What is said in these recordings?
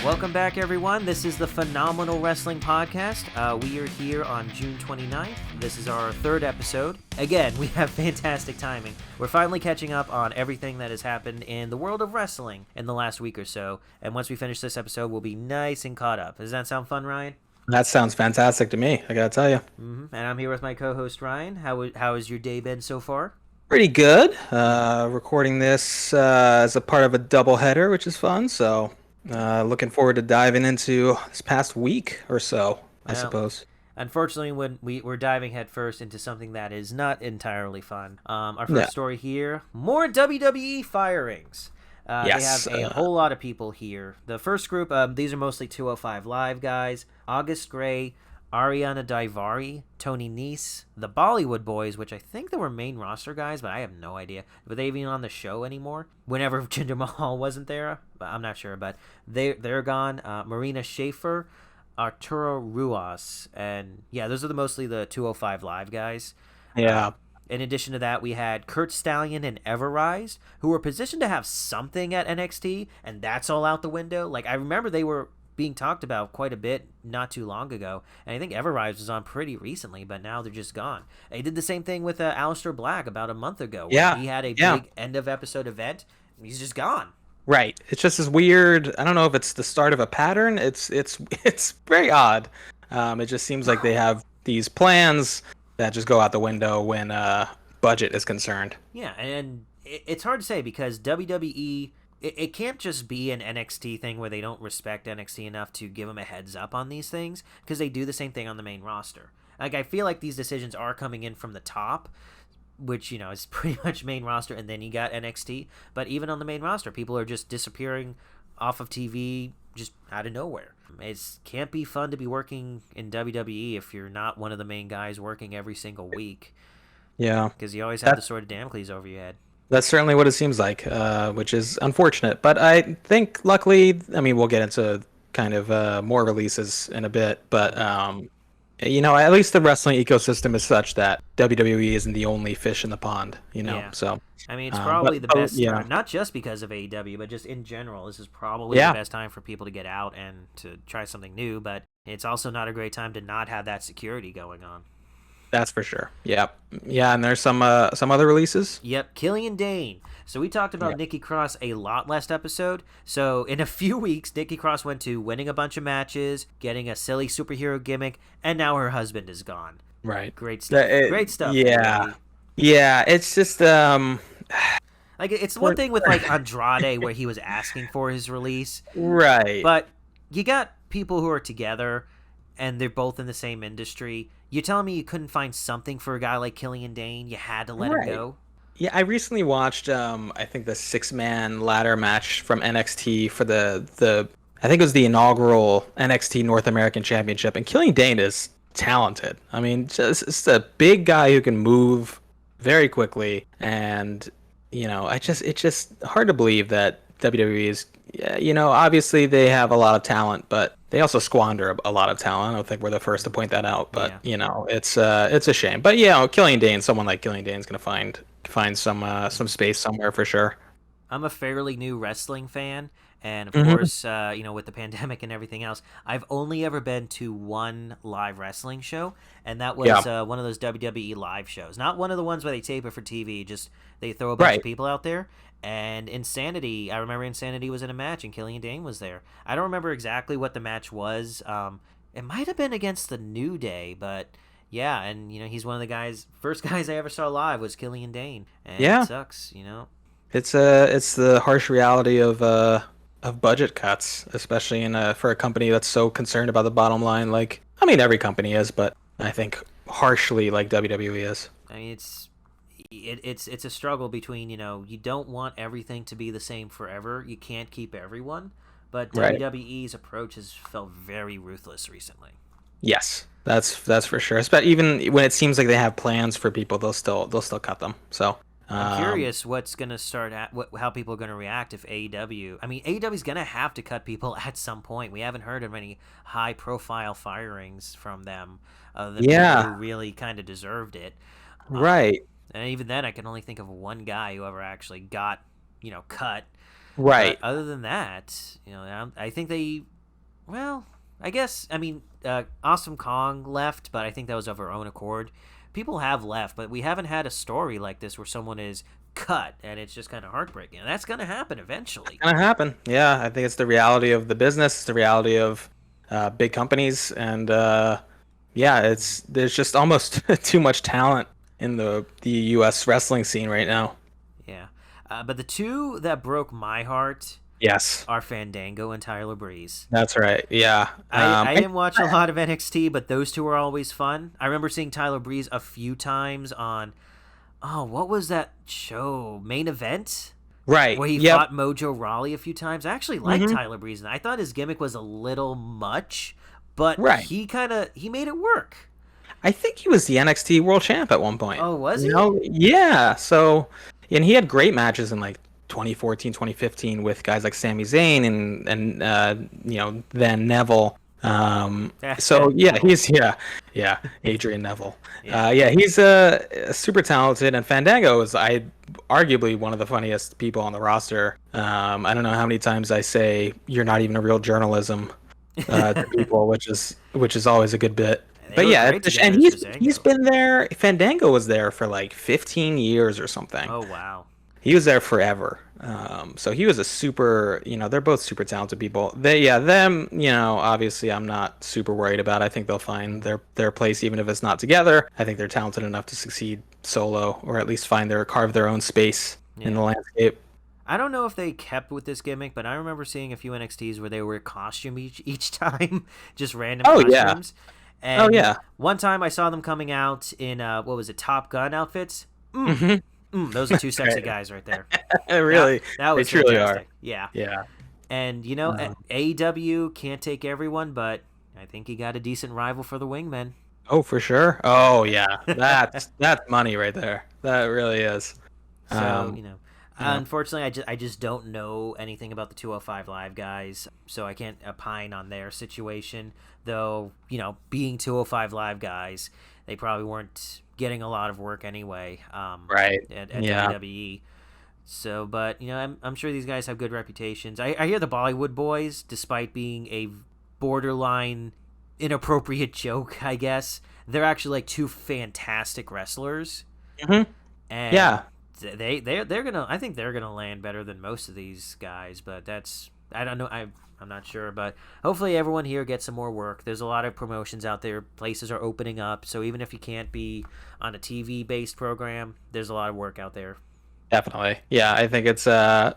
Welcome back, everyone. This is the Phenomenal Wrestling Podcast. We are here on June 29th. This is our third episode. Again, we have fantastic timing. We're finally catching up on everything that has happened in the world of wrestling in the last week or so. And once we finish this episode, we'll be nice and caught up. Does that sound fun, Ryan? That sounds fantastic to me, I gotta tell you. And I'm here with my co-host, Ryan. How has your day been so far? Pretty good. Recording this as a part of a double header, which is fun. So, looking forward to diving into this past week or so, I Well, suppose. Unfortunately, when we're diving headfirst into something that is not entirely fun. Our Yeah. first story here, more WWE firings. Yes. They have a whole lot of people here. The first group, these are mostly 205 Live guys. August Gray, Ariana Daivari, Tony Nese, the Bollywood Boys, which I think they were main roster guys, but I have no idea. Were they even on the show anymore? Whenever Jinder Mahal wasn't there? I'm not sure, but they're gone. Marina Schaefer, Arturo Ruas, and yeah, those are mostly the 205 Live guys. Yeah. In addition to that, we had Kurt Stallion and Everrise, who were positioned to have something at NXT, and that's all out the window. Like, I remember they were being talked about quite a bit not too long ago, and I think Everrise was on pretty recently, but now they're just gone. They did the same thing with Aleister Black about a month ago, where Yeah. he had a Yeah. big end-of-episode event, and he's just gone. Right. It's just this weird. I don't know if it's the start of a pattern. It's very odd. It just seems like they have these plans that just go out the window when budget is concerned. Yeah, and it's hard to say because WWE, it can't just be an NXT thing where they don't respect NXT enough to give them a heads up on these things, because they do the same thing on the main roster. Like, I feel like these decisions are coming in from the top, which, you know, is pretty much main roster, and then you got NXT. But even on the main roster, people are just disappearing off of TV just out of nowhere. It can't be fun to be working in WWE if you're not one of the main guys working every single week, Yeah. because you always have the sword of Damocles over your head. That's certainly what it seems like, which is unfortunate. But I think, luckily, I mean, we'll get into kind of more releases in a bit. But, at least the wrestling ecosystem is such that WWE isn't the only fish in the pond, Yeah. So, I mean, it's probably the best yeah. time, not just because of AEW, but just in general. This is probably Yeah. the best time for people to get out and to try something new, but it's also not a great time to not have that security going on. That's for sure. Yeah. Yeah. And there's some other releases. Yep, Killian Dane. So we talked about Yeah. Nikki Cross a lot last episode. So in a few weeks, Nikki Cross went to winning a bunch of matches, getting a silly superhero gimmick, and now her husband is gone. Right. Great stuff. Great stuff. Yeah. Baby. Yeah. It's just, Like, it's one thing with, like, Andrade where he was asking for his release. right. But you got people who are together and they're both in the same industry. You're telling me you couldn't find something for a guy like Killian Dane? You had to let him go? Yeah, I recently watched I think the 6-man ladder match from NXT for the I think it was the inaugural NXT North American Championship, and Killian Dane is talented. I mean, just a big guy who can move very quickly, and it's just hard to believe that WWE is obviously they have a lot of talent, but they also squander a lot of talent. I don't think we're the first to point that out, but it's a shame. But Killian Dane, someone like Killian Dane is gonna find some space somewhere for sure. I'm a fairly new wrestling fan, and of Mhm. course, with the pandemic and everything else, I've only ever been to one live wrestling show, and that was one of those WWE live shows. Not one of the ones where they tape it for TV, just they throw a bunch of Right. people out there. And Insanity, I remember Insanity was in a match, and Killian Dane was there. I don't remember exactly what the match was. It might have been against the New Day, but yeah, and he's one of the first guys I ever saw live was Killian Dane, and Yeah. it sucks. It's the harsh reality of budget cuts, especially for a company that's so concerned about the bottom line. Like, I mean, every company is, but I think harshly like WWE is. I mean, it's a struggle between, you don't want everything to be the same forever. You can't keep everyone, but Right. WWE's approach has felt very ruthless recently. Yes, that's for sure. But even when it seems like they have plans for people, they'll still cut them. So I'm curious what's going to start how people are going to react if AEW. I mean, AEW's going to have to cut people at some point. We haven't heard of any high profile firings from them. The people who really kind of deserved it. Right. And even then, I can only think of one guy who ever actually got, cut. Right. But other than that, I think they Well, I guess Awesome Kong left, but I think that was of her own accord. People have left, but we haven't had a story like this where someone is cut and it's just kind of heartbreaking. And that's going to happen eventually. Gonna happen. Yeah, I think it's the reality of the business. It's the reality of big companies, and yeah, there's just almost too much talent in the U.S. wrestling scene right now. Yeah. But the two that broke my heart Yes, are Fandango and Tyler Breeze. that's right. Yeah, I didn't watch a lot of NXT, but those two were always fun. I remember seeing Tyler Breeze a few times on, oh, what was that show? Main Event? right. Where he Yep. fought Mojo Rawley a few times. I actually liked Tyler Breeze, and I thought his gimmick was a little much, but Right. he made it work. I think he was the NXT World Champ at one point. Oh, was he? You know? Yeah. So, and he had great matches in like 2014, 2015 with guys like Sami Zayn and then Neville. So yeah, Adrian Neville. He's super talented, and Fandango is arguably one of the funniest people on the roster. I don't know how many times I say you're not even a real journalism to people, which is always a good bit. But yeah, and he's been there. Fandango was there for like 15 years or something. Oh wow. He was there forever. So he was a super, they're both super talented people. Them, obviously I'm not super worried about. I think they'll find their place even if it's not together. I think they're talented enough to succeed solo, or at least carve their own space in the landscape. I don't know if they kept with this gimmick, but I remember seeing a few NXTs where they wear costume each time, just random costumes. And one time I saw them coming out in what was it, Top Gun outfits. Those are two sexy guys right there. Really, that was they truly fantastic. are. Yeah. And AEW can't take everyone, but I think he got a decent rival for the Wingmen. Oh, for sure. Oh yeah, that's money right there. That really is. So unfortunately, I just don't know anything about the 205 Live guys, so I can't opine on their situation. Though being 205 Live guys, they probably weren't getting a lot of work anyway. Right. At WWE. So, but I'm sure these guys have good reputations. I hear the Bollywood Boys, despite being a borderline inappropriate joke, I guess, they're actually like two fantastic wrestlers. Mm-hmm. And yeah. They're gonna. I think they're gonna land better than most of these guys, but I don't know. I'm not sure, but hopefully everyone here gets some more work. There's a lot of promotions out there. Places are opening up, so even if you can't be on a TV-based program, there's a lot of work out there. Definitely, yeah. I think it's a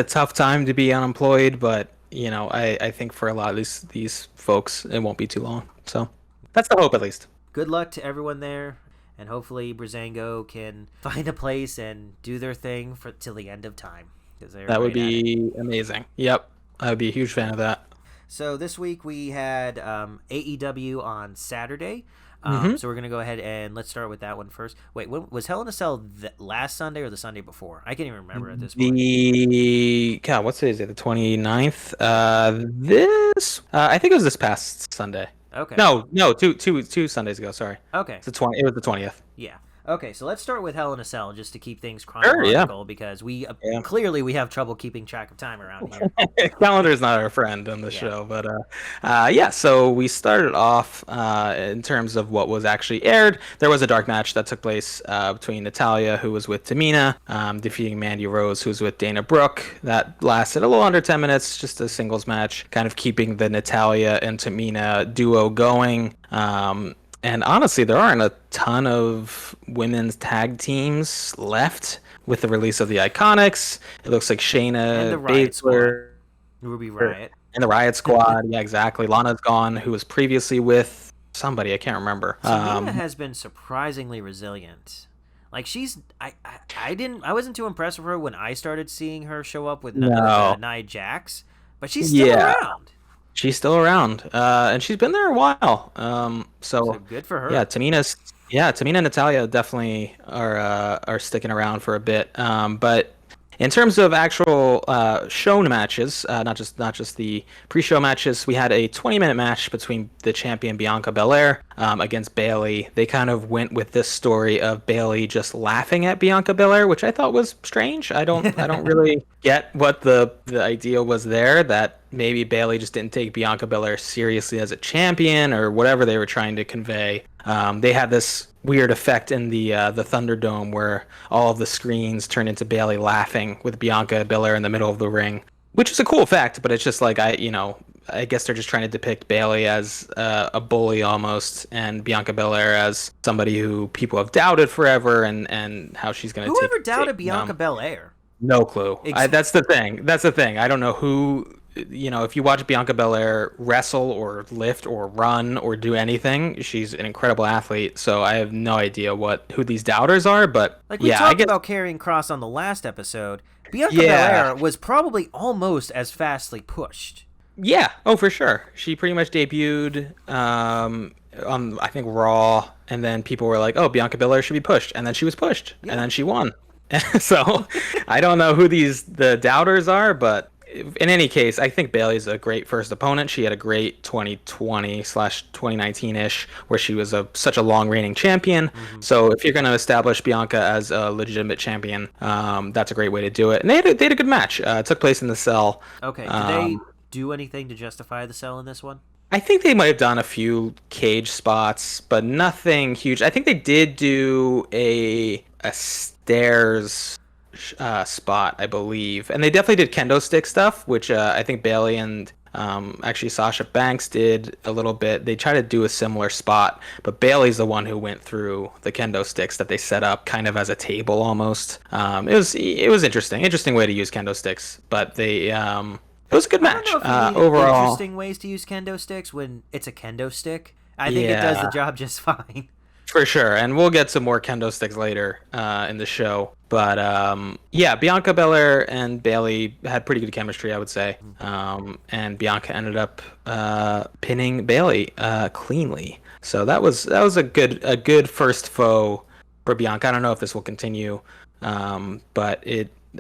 tough time to be unemployed, but I think for a lot of these folks, it won't be too long. So that's the hope, at least. Good luck to everyone there. And hopefully Breezango can find a place and do their thing till the end of time. That would be amazing. Yep. I would be a huge fan of that. So this week we had AEW on Saturday. So we're going to go ahead and let's start with that one first. Wait, was Hell in a Cell last Sunday or the Sunday before? I can't even remember at this point. God, what's it? Is it the 29th? I think it was this past Sunday. Okay. No, two Sundays ago. Sorry. Okay. It was the 20th. Yeah. Okay, so let's start with Hell in a Cell just to keep things chronological because we clearly we have trouble keeping track of time around here. Calendar is not our friend on the show, but so we started off in terms of what was actually aired. There was a dark match that took place between Natalya, who was with Tamina, defeating Mandy Rose, who was with Dana Brooke. That lasted a little under 10 minutes, just a singles match, kind of keeping the Natalya and Tamina duo going. And honestly, there aren't a ton of women's tag teams left with the release of the Iconics. It looks like Shayna Baszler, Ruby Riott, and the Riot Squad. Yeah, exactly. Lana's gone, who was previously with somebody. I can't remember. Tamina has been surprisingly resilient. Like I wasn't too impressed with her when I started seeing her show up with Nia Jax, but she's still around. She's still around, and she's been there a while. So good for her. Tamina and Natalya definitely are sticking around for a bit. But in terms of actual shown matches, not just the pre-show matches, we had a 20-minute match between the champion Bianca Belair against Bayley. They kind of went with this story of Bayley just laughing at Bianca Belair, which I thought was strange. I don't really get what the idea was there, that maybe Bailey just didn't take Bianca Belair seriously as a champion or whatever they were trying to convey. They had this weird effect in the Thunderdome where all of the screens turned into Bailey laughing with Bianca Belair in the middle of the ring, which is a cool effect, but it's just like I guess they're just trying to depict Bailey as a bully almost, and Bianca Belair as somebody who people have doubted forever, and how she's going to take. Whoever doubted Bianca Belair? No clue. That's the thing. That's the thing. I don't know who. If you watch Bianca Belair wrestle or lift or run or do anything, she's an incredible athlete. So I have no idea who these doubters are. But like we talked about Karrion Kross on the last episode, Bianca Belair was probably almost as fastly pushed. Yeah. Oh, for sure. She pretty much debuted on I think Raw, and then people were like, "Oh, Bianca Belair should be pushed," and then she was pushed, and then she won. So I don't know who the doubters are, but in any case, I think Bailey's a great first opponent. She had a great 2020/2019-ish where she was such a long reigning champion. Mm-hmm. So if you're going to establish Bianca as a legitimate champion, that's a great way to do it. And they had a good match. It took place in the Cell. Okay. Did they do anything to justify the Cell in this one? I think they might have done a few cage spots, but nothing huge. I think they did do a stairs spot, I believe, and they definitely did kendo stick stuff, which I think Bailey and actually Sasha Banks did a little bit. They tried to do a similar spot, but Bailey's the one who went through the kendo sticks that they set up kind of as a table almost. It was interesting way to use kendo sticks, but they it was a good match. Overall, interesting ways to use kendo sticks when it's a kendo stick. I think it does the job just fine. For sure, and we'll get some more kendo sticks later in the show. But Bianca Belair and Bailey had pretty good chemistry, I would say. And Bianca ended up pinning Bailey cleanly. So that was a good first foe for Bianca. I don't know if this will continue, but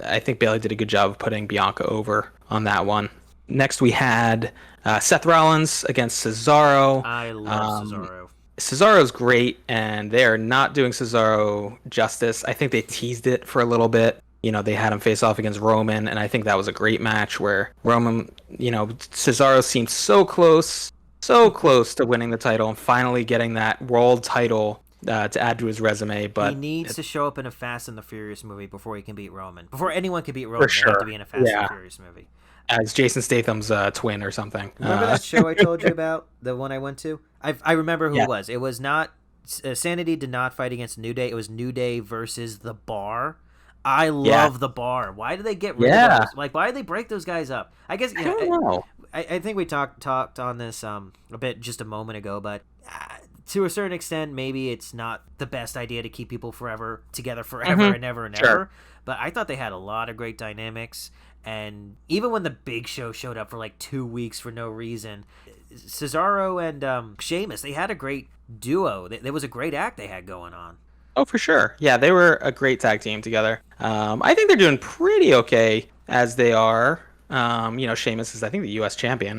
I think Bailey did a good job of putting Bianca over on that one. Next, we had Seth Rollins against Cesaro. I love Cesaro. Cesaro's great, and they are not doing Cesaro justice. I think they teased it for a little bit. They had him face off against Roman, and I think that was a great match where Roman, Cesaro seemed so close to winning the title and finally getting that world title to add to his resume. But he needs to show up in a Fast and the Furious movie before he can beat Roman. Before anyone can beat Roman, sure. They have to be in a Fast and the Furious movie. As Jason Statham's twin or something. Remember that show I told you about? The one I went to? I remember who it was. It was not... Sanity did not fight against New Day. It was New Day versus The Bar. I love The Bar. Why did they get rid of those? Like, why did they break those guys up? I guess... I don't know. I think we talked on this a bit just a moment ago, but... to a certain extent, maybe it's not the best idea to keep people together forever and ever and ever. But I thought they had a lot of great dynamics. And even when the Big Show showed up for like 2 weeks for no reason, Cesaro and Sheamus, they had a great duo. There was a great act they had going on. Oh, for sure. Yeah, they were a great tag team together. I think they're doing pretty okay as they are. Sheamus is, I think, the U.S. champion,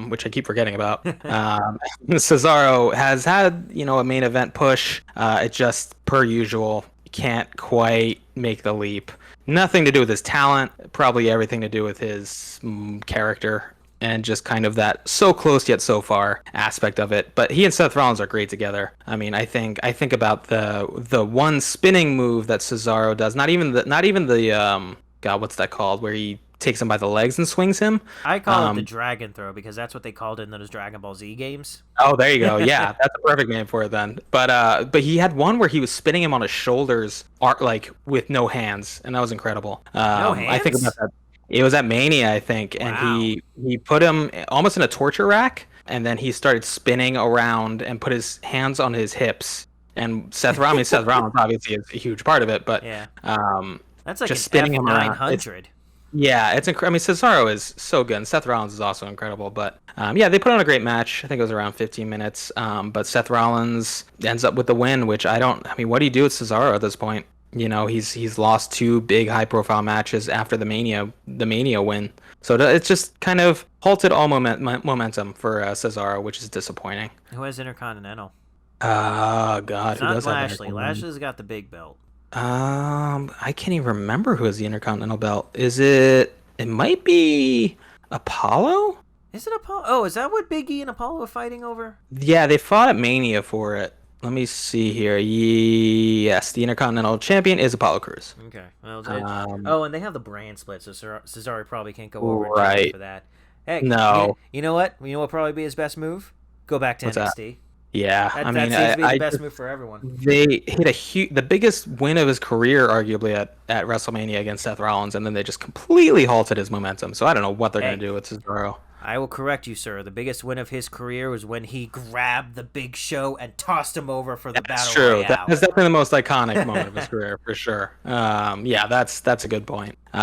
which I keep forgetting about. Cesaro has had, a main event push. It just, per usual, can't quite make the leap. Nothing to do with his talent, probably everything to do with his character and just kind of that so close yet so far aspect of it. But he and Seth Rollins are great together. I mean, I think about the one spinning move that Cesaro does. Not even the God, what's that called? Where he takes him by the legs and swings him. I call it the dragon throw because that's what they called it in those Dragon Ball Z games. Oh, there you go. Yeah, that's a perfect name for it then. But he had one where he was spinning him on his shoulders, like with no hands, and that was incredible. No hands? I think about that. It was at Mania, I think, and he put him almost in a torture rack, and then he started spinning around and put his hands on his hips. And Seth Rollins obviously is a huge part of it, but that's like just an spinning him around. F900. Yeah, it's incredible. I mean, Cesaro is so good, and Seth Rollins is also incredible. But they put on a great match. I think it was around 15 minutes. But Seth Rollins ends up with the win, which what do you do with Cesaro at this point? He's lost 2 big high-profile matches after the Mania win. So it's just kind of halted all momentum for Cesaro, which is disappointing. Who has Intercontinental? Oh God, who does Lashley? Lashley's got the big belt. I can't even remember who has the Intercontinental belt. Is it? It might be. Apollo? Is it Apollo? Oh, is that what Big E and Apollo are fighting over? Yeah, they fought at Mania for it. Let me see here. Yes, the Intercontinental Champion is Apollo Crews. Okay. Well, Um, oh, and they have the brand split, so Cesaro probably can't go over and challenge right. for that. Hey, No. you know what? You know what probably be his best move? Go back to What's that? NXT. Yeah, I That mean, seems to be the I best just move for everyone. they hit the biggest win of his career, arguably at WrestleMania against Seth Rollins, and then they just completely halted his momentum. So I don't know what they're gonna Hey, do with Cesaro. I will correct you, sir. The biggest win of his career was when he grabbed the Big Show and tossed him over for the That's Battle true. Royale. That's definitely the most iconic moment of his career for sure. Yeah, that's a good point. The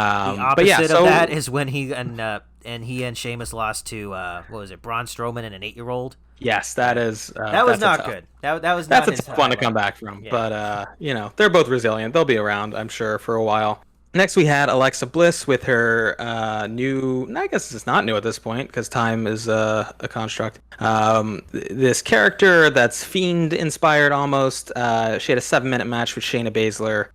But yeah, opposite of that so is when he and Sheamus lost to what was it, Braun Strowman and an 8-year-old. yes, Yeah, that was that's a not tough. good. That was That's not a his tough one to highlight. come back from. Yeah. But they're both resilient. They'll be around, I'm sure, for a while. Next, we had Alexa Bliss with her new. I guess it's not new at this point because time is a construct. This character that's fiend inspired almost. She had a 7-minute match with Shayna Baszler,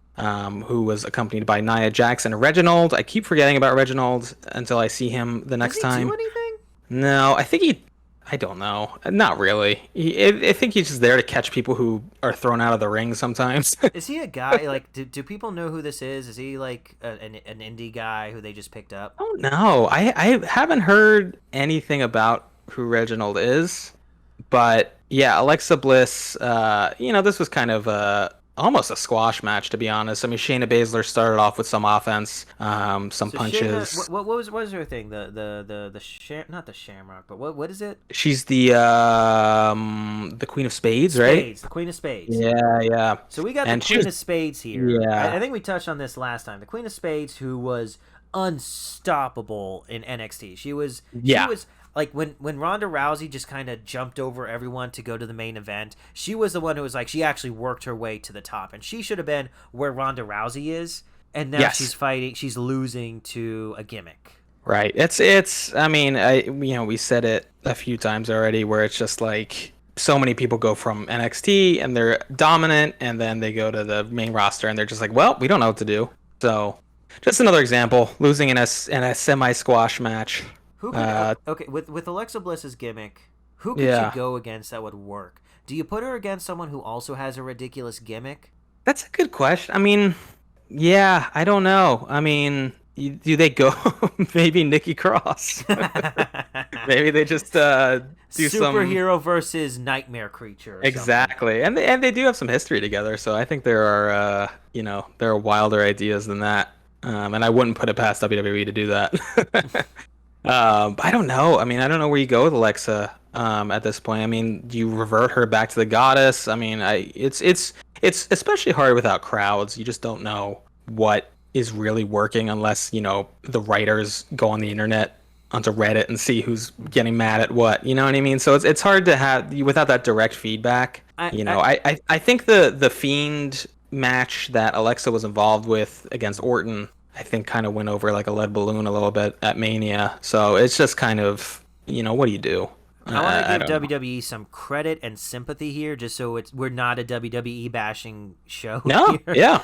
who was accompanied by Nia Jax and Reginald. I keep forgetting about Reginald until I see him the Does next he do time. anything? No, I think he. I don't know. Not really. I think he's just there to catch people who are thrown out of the ring sometimes. Is he a guy like? Do people know who this is? Is he like an indie guy who they just picked up? Oh no, I haven't heard anything about who Reginald is, but yeah, Alexa Bliss. This was kind of almost a squash match to be honest. I mean, Shayna Baszler started off with some offense, some So Shayna, punches. what was her thing? Not the Shamrock, but what is it? She's the Queen of Spades, right? Spades, the Queen of Spades. Yeah, yeah. So we got the And she Queen was of Spades here. yeah, I think we touched on this last time. The Queen of Spades, who was unstoppable in NXT. She yeah. was like when Ronda Rousey just kind of jumped over everyone to go to the main event. She was the one who was like she actually worked her way to the top, and she should have been where Ronda Rousey is. And now Yes. she's fighting. She's losing to a gimmick. Right. It's I mean, we said it a few times already where it's just like so many people go from NXT and they're dominant and then they go to the main roster and they're just like, well, we don't know what to do. So, just another example, losing in a semi squash match. Who could okay with Alexa Bliss's gimmick? Who could Yeah. she go against that would work? Do you put her against someone who also has a ridiculous gimmick? That's a good question. I mean, yeah, I don't know. I mean, do they go maybe Nikki Cross? Maybe they just do some Superhero versus nightmare creature. Or exactly, and they do have some history together, so I think there are there are wilder ideas than that, and I wouldn't put it past WWE to do that. I don't know. I mean, I don't know where you go with Alexa at this point. I mean, do you revert her back to the goddess? I mean, it's especially hard without crowds. You just don't know what is really working unless the writers go on the internet onto Reddit and see who's getting mad at what. You know what I mean? So it's hard to have without that direct feedback. I think the Fiend match that Alexa was involved with against Orton, I think kind of went over like a lead balloon a little bit at Mania. So it's just kind of, what do you do? I want to give don't know. WWE some credit and sympathy here, just so we're not a WWE bashing show. No, here. yeah,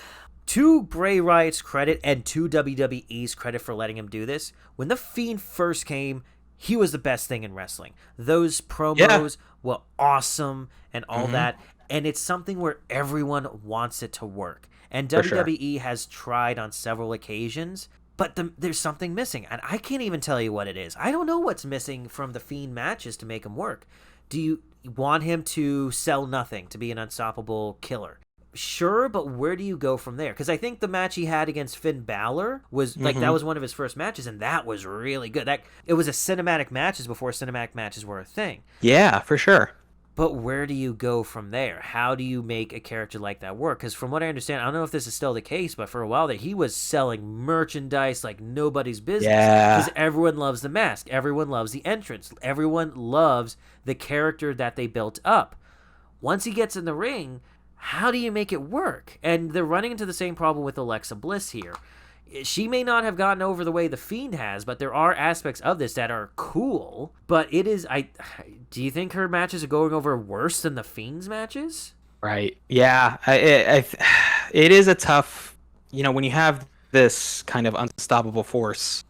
To Bray Wyatt's credit and to WWE's credit for letting him do this, when The Fiend first came, he was the best thing in wrestling. Those promos were awesome and all that, and it's something where everyone wants it to work. And For sure. WWE has tried on several occasions, but there's something missing, and I can't even tell you what it is. I don't know what's missing from the Fiend matches to make him work. Do you want him to sell nothing, to be an unstoppable killer? Sure, but where do you go from there? Because I think the match he had against Finn Balor was like that was one of his first matches, and that was really good. It was a cinematic matches before cinematic matches were a thing. Yeah, for sure. But where do you go from there? How do you make a character like that work? Because from what I understand, I don't know if this is still the case, but for a while that he was selling merchandise like nobody's business. Yeah. Because everyone loves the mask, everyone loves the entrance, everyone loves the character that they built up. Once he gets in the ring, how do you make it work? And they're running into the same problem with Alexa Bliss here. She may not have gotten over the way the Fiend has, but there are aspects of this that are cool. But it is, do you think her matches are going over worse than the Fiend's matches? Right. Yeah. It is a tough, when you have this kind of unstoppable force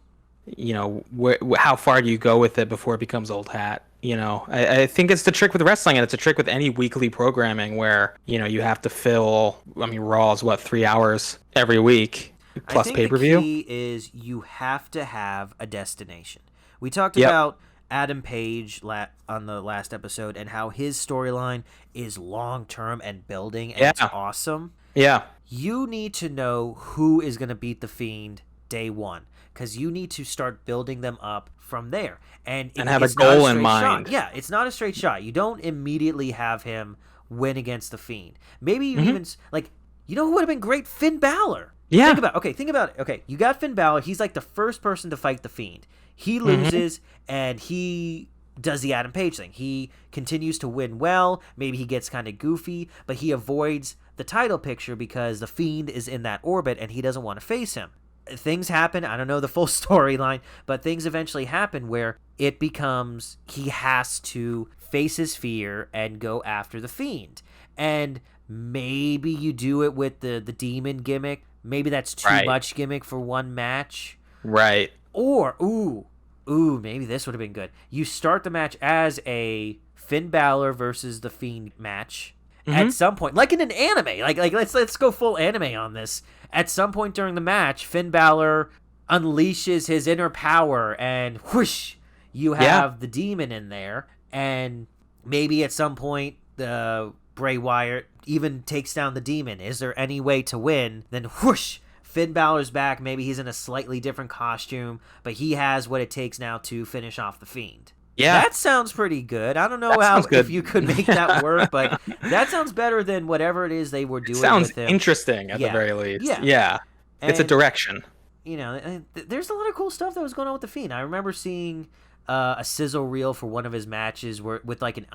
how far do you go with it before it becomes old hat? I think it's the trick with wrestling, and it's a trick with any weekly programming where, you have to fill, I mean, Raw is what, 3 hours every week I plus think the pay-per-view? key is you have to have a destination. We talked Yep. about Adam Page on the last episode and how his storyline is long-term and building, and it's Yeah. awesome. Yeah. You need to know who is going to beat The Fiend day one, because you need to start building them up from there. And have a it's not goal in straight mind. shot. Yeah, it's not a straight shot. You don't immediately have him win against The Fiend. Maybe you even, like, who would have been great? Finn Balor. Yeah. Think about it. Okay, you got Finn Balor. He's like the first person to fight The Fiend. He loses, and he does the Adam Page thing. He continues to win well. Maybe he gets kind of goofy, but he avoids the title picture because The Fiend is in that orbit, and he doesn't want to face him. Things happen. I don't know the full storyline, but things eventually happen where it becomes he has to face his fear and go after The Fiend. And maybe you do it with the demon gimmick. Maybe that's too much gimmick for one match. Right. Or, maybe this would have been good. You start the match as a Finn Balor versus The Fiend match. At some point, like in an anime, like let's go full anime on this. At some point during the match, Finn Balor unleashes his inner power, and whoosh, you have the demon in there. And maybe at some point, the Bray Wyatt even takes down the demon. Is there any way to win? Then whoosh, Finn Balor's back. Maybe he's in a slightly different costume, but he has what it takes now to finish off The Fiend. Yeah. That sounds pretty good. I don't know if you could make that work, but that sounds better than whatever it is they were doing with him. Sounds interesting at the very least. Yeah. It's a direction. There's a lot of cool stuff that was going on with The Fiend. I remember seeing a sizzle reel for one of his matches with like an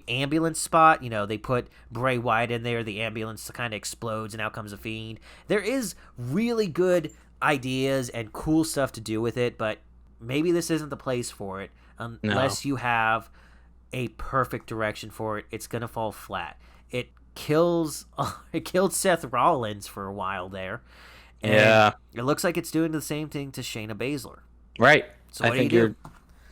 ambulance spot. They put Bray Wyatt in there. The ambulance kind of explodes, and out comes The Fiend. There is really good ideas and cool stuff to do with it, but maybe this isn't the place for it. Unless you have a perfect direction for it, it's gonna fall flat. It killed Seth Rollins for a while there. And it looks like it's doing the same thing to Shayna Baszler. Right. So what do you do?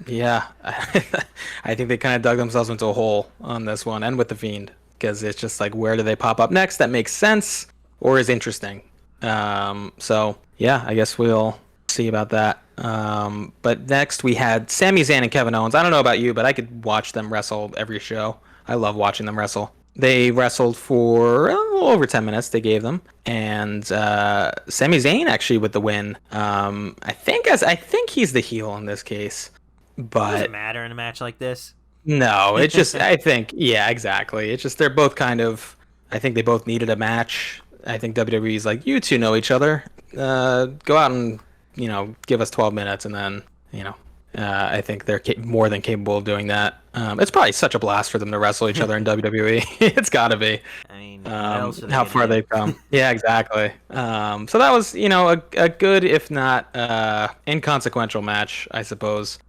Yeah. I think they kind of dug themselves into a hole on this one, and with The Fiend, because it's just like, where do they pop up next that makes sense or is interesting? So yeah, I guess we'll see about that. But next we had Sami Zayn and Kevin Owens. I don't know about you, but I could watch them wrestle every show. I love watching them wrestle. They wrestled for a little over 10 minutes. They gave them, and Sami Zayn actually with the win. I think he's the heel in this case, but does it matter in a match like this? No, it's just exactly. It's just they're both kind of. I think they both needed a match. I think WWE's like, you two know each other. Go out and give us 12 minutes, and then I think they're more than capable of doing that. It's probably such a blast for them to wrestle each other in WWE. It's got to be. I mean, how far they've come. Yeah, exactly. So that was, a good, if not inconsequential match, I suppose.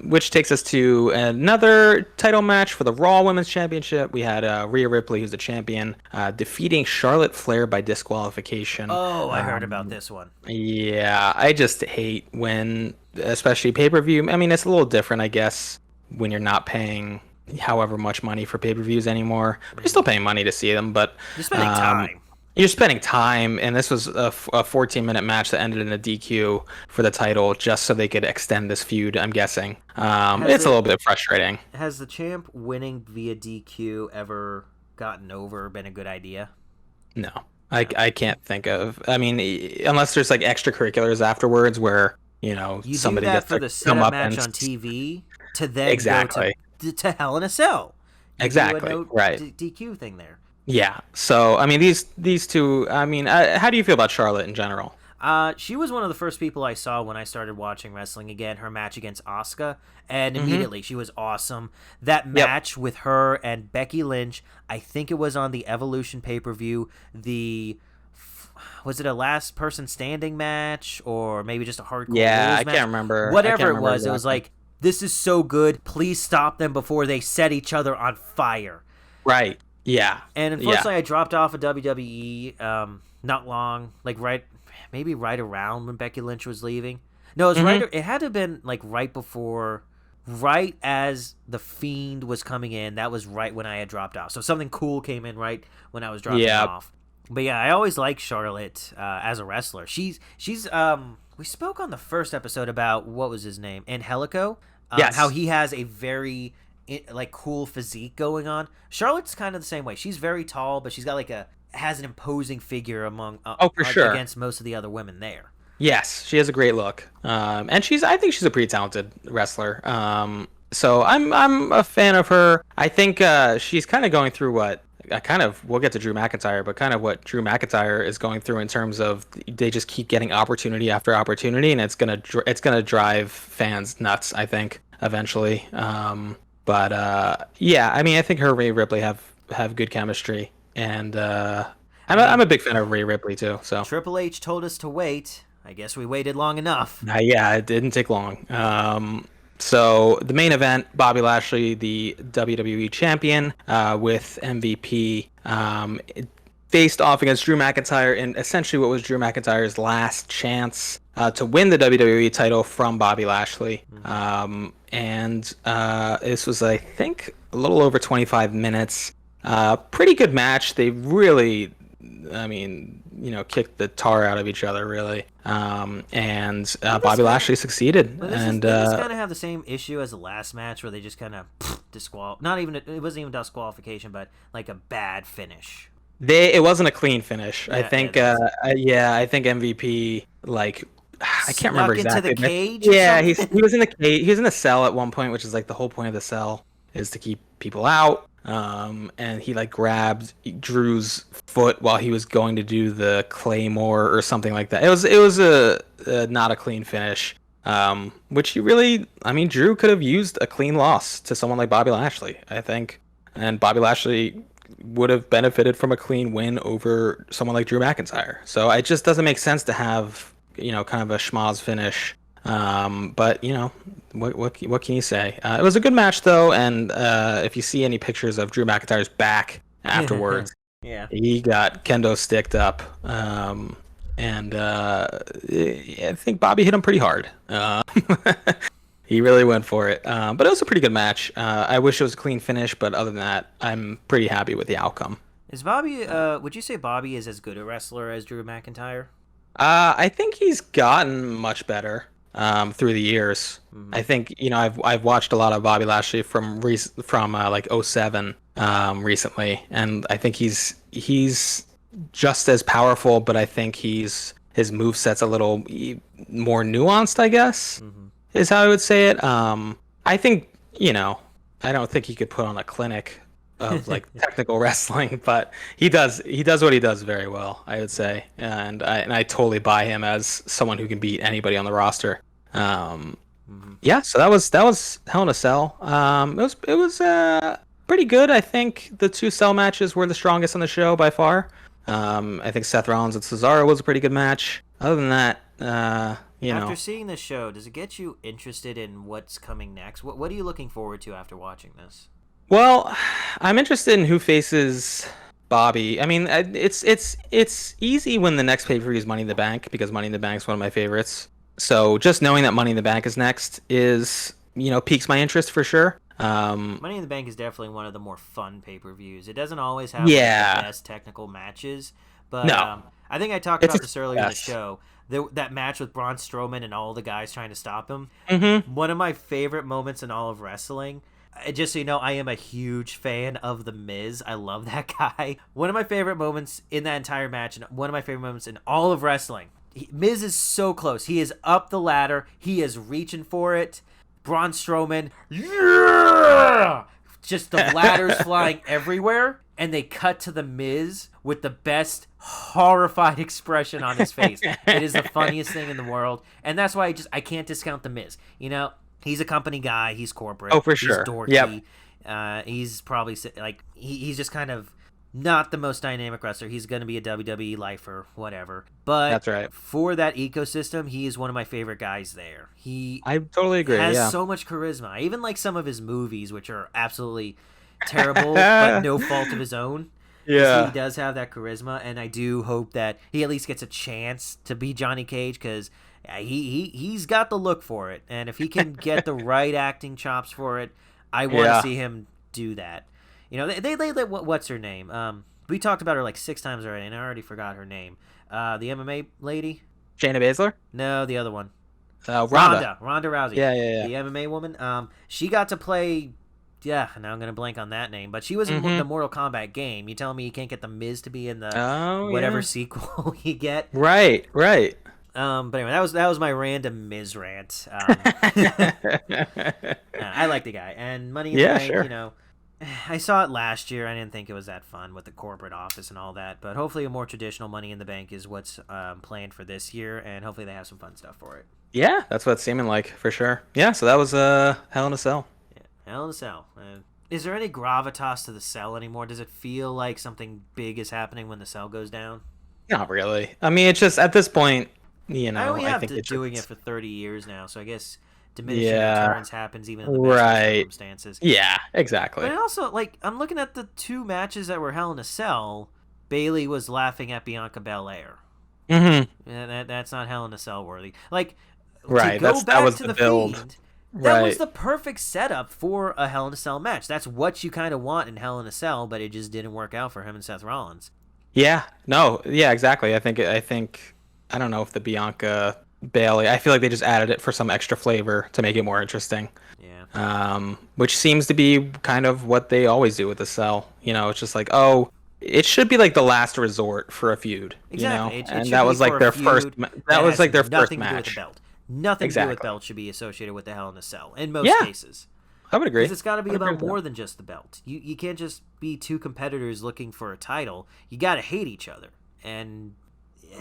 Which takes us to another title match for the Raw Women's Championship. We had Rhea Ripley, who's the champion, defeating Charlotte Flair by disqualification. Oh, I heard about this one. Yeah, I just hate when, especially pay-per-view. I mean, it's a little different, I guess, when you're not paying however much money for pay-per-views anymore. But you're still paying money to see them, but you're spending time. You're spending time, and this was a 14-minute match that ended in a DQ for the title, just so they could extend this feud, I'm guessing. It's a little bit frustrating. Has the champ winning via DQ ever gotten over, been a good idea? No. I can't think of. I mean, unless there's like extracurriculars afterwards where, somebody gets to come up and... You do that for the setup match on TV to then go to Hell in a Cell. Exactly, right. DQ thing there. Yeah. So, I mean, these two, I mean, how do you feel about Charlotte in general? She was one of the first people I saw when I started watching wrestling again, her match against Asuka, and immediately she was awesome. That match with her and Becky Lynch, I think it was on the Evolution pay-per-view, was it a last person standing match or maybe just a hardcore rules match? Can't remember. Whatever it was, exactly. It was like, this is so good, please stop them before they set each other on fire. Right. Yeah. And unfortunately, I dropped off of WWE not long, like right around when Becky Lynch was leaving. No, it was Hmm. right. It had to have been like right before, right as the Fiend was coming in. That was right when I had dropped off. So something cool came in right when I was dropping Yeah. off. But yeah, I always liked Charlotte as a wrestler. She's. We spoke on the first episode about what was his name, Angelico. How Yes. he has a very like cool physique going on. Charlotte's kind of the same way. She's very tall, but she's got like a has an imposing figure among Oh, for sure. against most of the other women there. Yes, she has a great look, and I think she's a pretty talented wrestler. So I'm a fan of her. I think she's kind of going through what I kind of we'll get to Drew McIntyre, but kind of what Drew McIntyre is going through in terms of they just keep getting opportunity after opportunity, and it's gonna drive fans nuts. I think eventually. But yeah, I mean, I think her and Rhea Ripley have good chemistry, and I I'm mean, a big fan of Rhea Ripley too. So. Triple H told us to wait. I guess we waited long enough. Yeah, it didn't take long. So the main event, Bobby Lashley, the WWE champion, with MVP, faced off against Drew McIntyre in essentially what was Drew McIntyre's last chance to win the WWE title from Bobby Lashley. And this was, I think, a little over 25 minutes. Pretty good match. They really, I mean, kicked the tar out of each other, really. And Bobby Lashley succeeded. But And this kind of have the same issue as the last match where they just kind of Not even it wasn't even disqualification, but like a bad finish. it wasn't a clean finish. Yeah, I think I think MVP like I can't remember Snuck exactly. into the cage. Yeah, he was in the cage. He was in the cell at one point, which is like the whole point of the cell is to keep people out. And he like grabbed Drew's foot while he was going to do the Claymore or something like that. It was a not a clean finish. Which I mean, Drew could have used a clean loss to someone like Bobby Lashley, I think, and Bobby Lashley would have benefited from a clean win over someone like Drew McIntyre. So it just doesn't make sense to have kind of a schmoz finish. But what can you say? It was a good match though, and if you see any pictures of Drew McIntyre's back afterwards, yeah, he got kendo sticked up. And I think Bobby hit him pretty hard. He really went for it. But it was a pretty good match. I wish it was a clean finish, but other than that, I'm pretty happy with the outcome. Is Bobby? Would you say Bobby is as good a wrestler as Drew McIntyre? I think he's gotten much better through the years. Mm-hmm. I think I've watched a lot of Bobby Lashley from like '07 recently, and I think he's just as powerful, but I think his moveset's a little more nuanced, I guess, is how I would say it. I think I don't think he could put on a clinic of like technical wrestling, but he does what he does very well, I would say, and I totally buy him as someone who can beat anybody on the roster. Yeah, so that was Hell in a Cell. It was pretty good. I think the two cell matches were the strongest on the show by far. I think Seth Rollins and Cesaro was a pretty good match. Other than that, After seeing this show, does it get you interested in what's coming next? What are you looking forward to after watching this? Well, I'm interested in who faces Bobby. I mean, it's easy when the next pay-per-view is Money in the Bank, because Money in the Bank is one of my favorites. So just knowing that Money in the Bank is next is, piques my interest for sure. Money in the Bank is definitely one of the more fun pay-per-views. It doesn't always have the best technical matches, but I think I talked about this earlier in the show. That match with Braun Strowman and all the guys trying to stop him. Mm-hmm. One of my favorite moments in all of wrestling. Just so you know, I am a huge fan of The Miz. I love that guy. One of my favorite moments in that entire match, and one of my favorite moments in all of wrestling. Miz is so close. He is up the ladder. He is reaching for it. Braun Strowman, yeah! Just the ladders flying everywhere. And they cut to The Miz with the best horrified expression on his face. It is the funniest thing in the world. And that's why I can't discount The Miz. He's a company guy. He's corporate. Oh, for sure. He's dorky. Yep. He's probably like he's just kind of not the most dynamic wrestler. He's going to be a WWE lifer, whatever. But that's right. For that ecosystem, he is one of my favorite guys there. I totally agree. Has so much charisma. I even like some of his movies, which are absolutely terrible, but no fault of his own. Yeah, he does have that charisma, and I do hope that he at least gets a chance to be Johnny Cage, because Yeah, he's got the look for it, and if he can get the right acting chops for it, I want to Yeah. see him do that. You know, what's her name? We talked about her like 6 times already, and I already forgot her name. The MMA lady? Shayna Baszler? No, the other one. Ronda. Ronda Rousey. Yeah, yeah, yeah. The MMA woman. She got to play. Yeah, now I'm gonna blank on that name, but she was in Mm-hmm. the Mortal Kombat game. You telling me you can't get the Miz to be in the Oh, whatever yeah. sequel you get? Right, right. But anyway, that was my random Miz rant. I like the guy, and Money in the Yeah, Bank. sure. You know, I saw it last year. I didn't think it was that fun with the corporate office and all that, but hopefully a more traditional Money in the Bank is what's planned for this year, and hopefully they have some fun stuff for it. Yeah, that's what it's seeming like for sure. Yeah, so that was Hell in a Cell. Yeah, Hell in a Cell. Is there any gravitas to the cell anymore? Does it feel like something big is happening when the cell goes down? Not really. I mean, it's just at this point, We I have think to it's doing it just, for 30 years now, so I guess diminishing yeah, returns happens even in the best of right. circumstances. Yeah, exactly. But I also, like, I'm looking at the 2 matches that were Hell in a Cell. Bailey was laughing at Bianca Belair. Mm-hmm. That's not Hell in a Cell worthy. Like, Right. to go That back was to the the build. Fiend, that was Right. the perfect setup for a Hell in a Cell match. That's what you kind of want in Hell in a Cell, but it just didn't work out for him and Seth Rollins. Yeah. No. Yeah. Exactly. I think. I don't know if the Bianca Bailey. I feel like they just added it for some extra flavor to make it more interesting. Yeah. Which seems to be kind of what they always do with the cell. It's just like, oh, it should be like the last resort for a feud. Exactly. It And should that be was like for a their feud first. That was has like their first nothing to do with the match. belt. Nothing to do with Exactly. belt should be associated with the Hell in a Cell in most Yeah. cases. I would agree. Because it's got to be I would agree about with more that. than just the belt. You can't just be 2 competitors looking for a title. You got to hate each other, and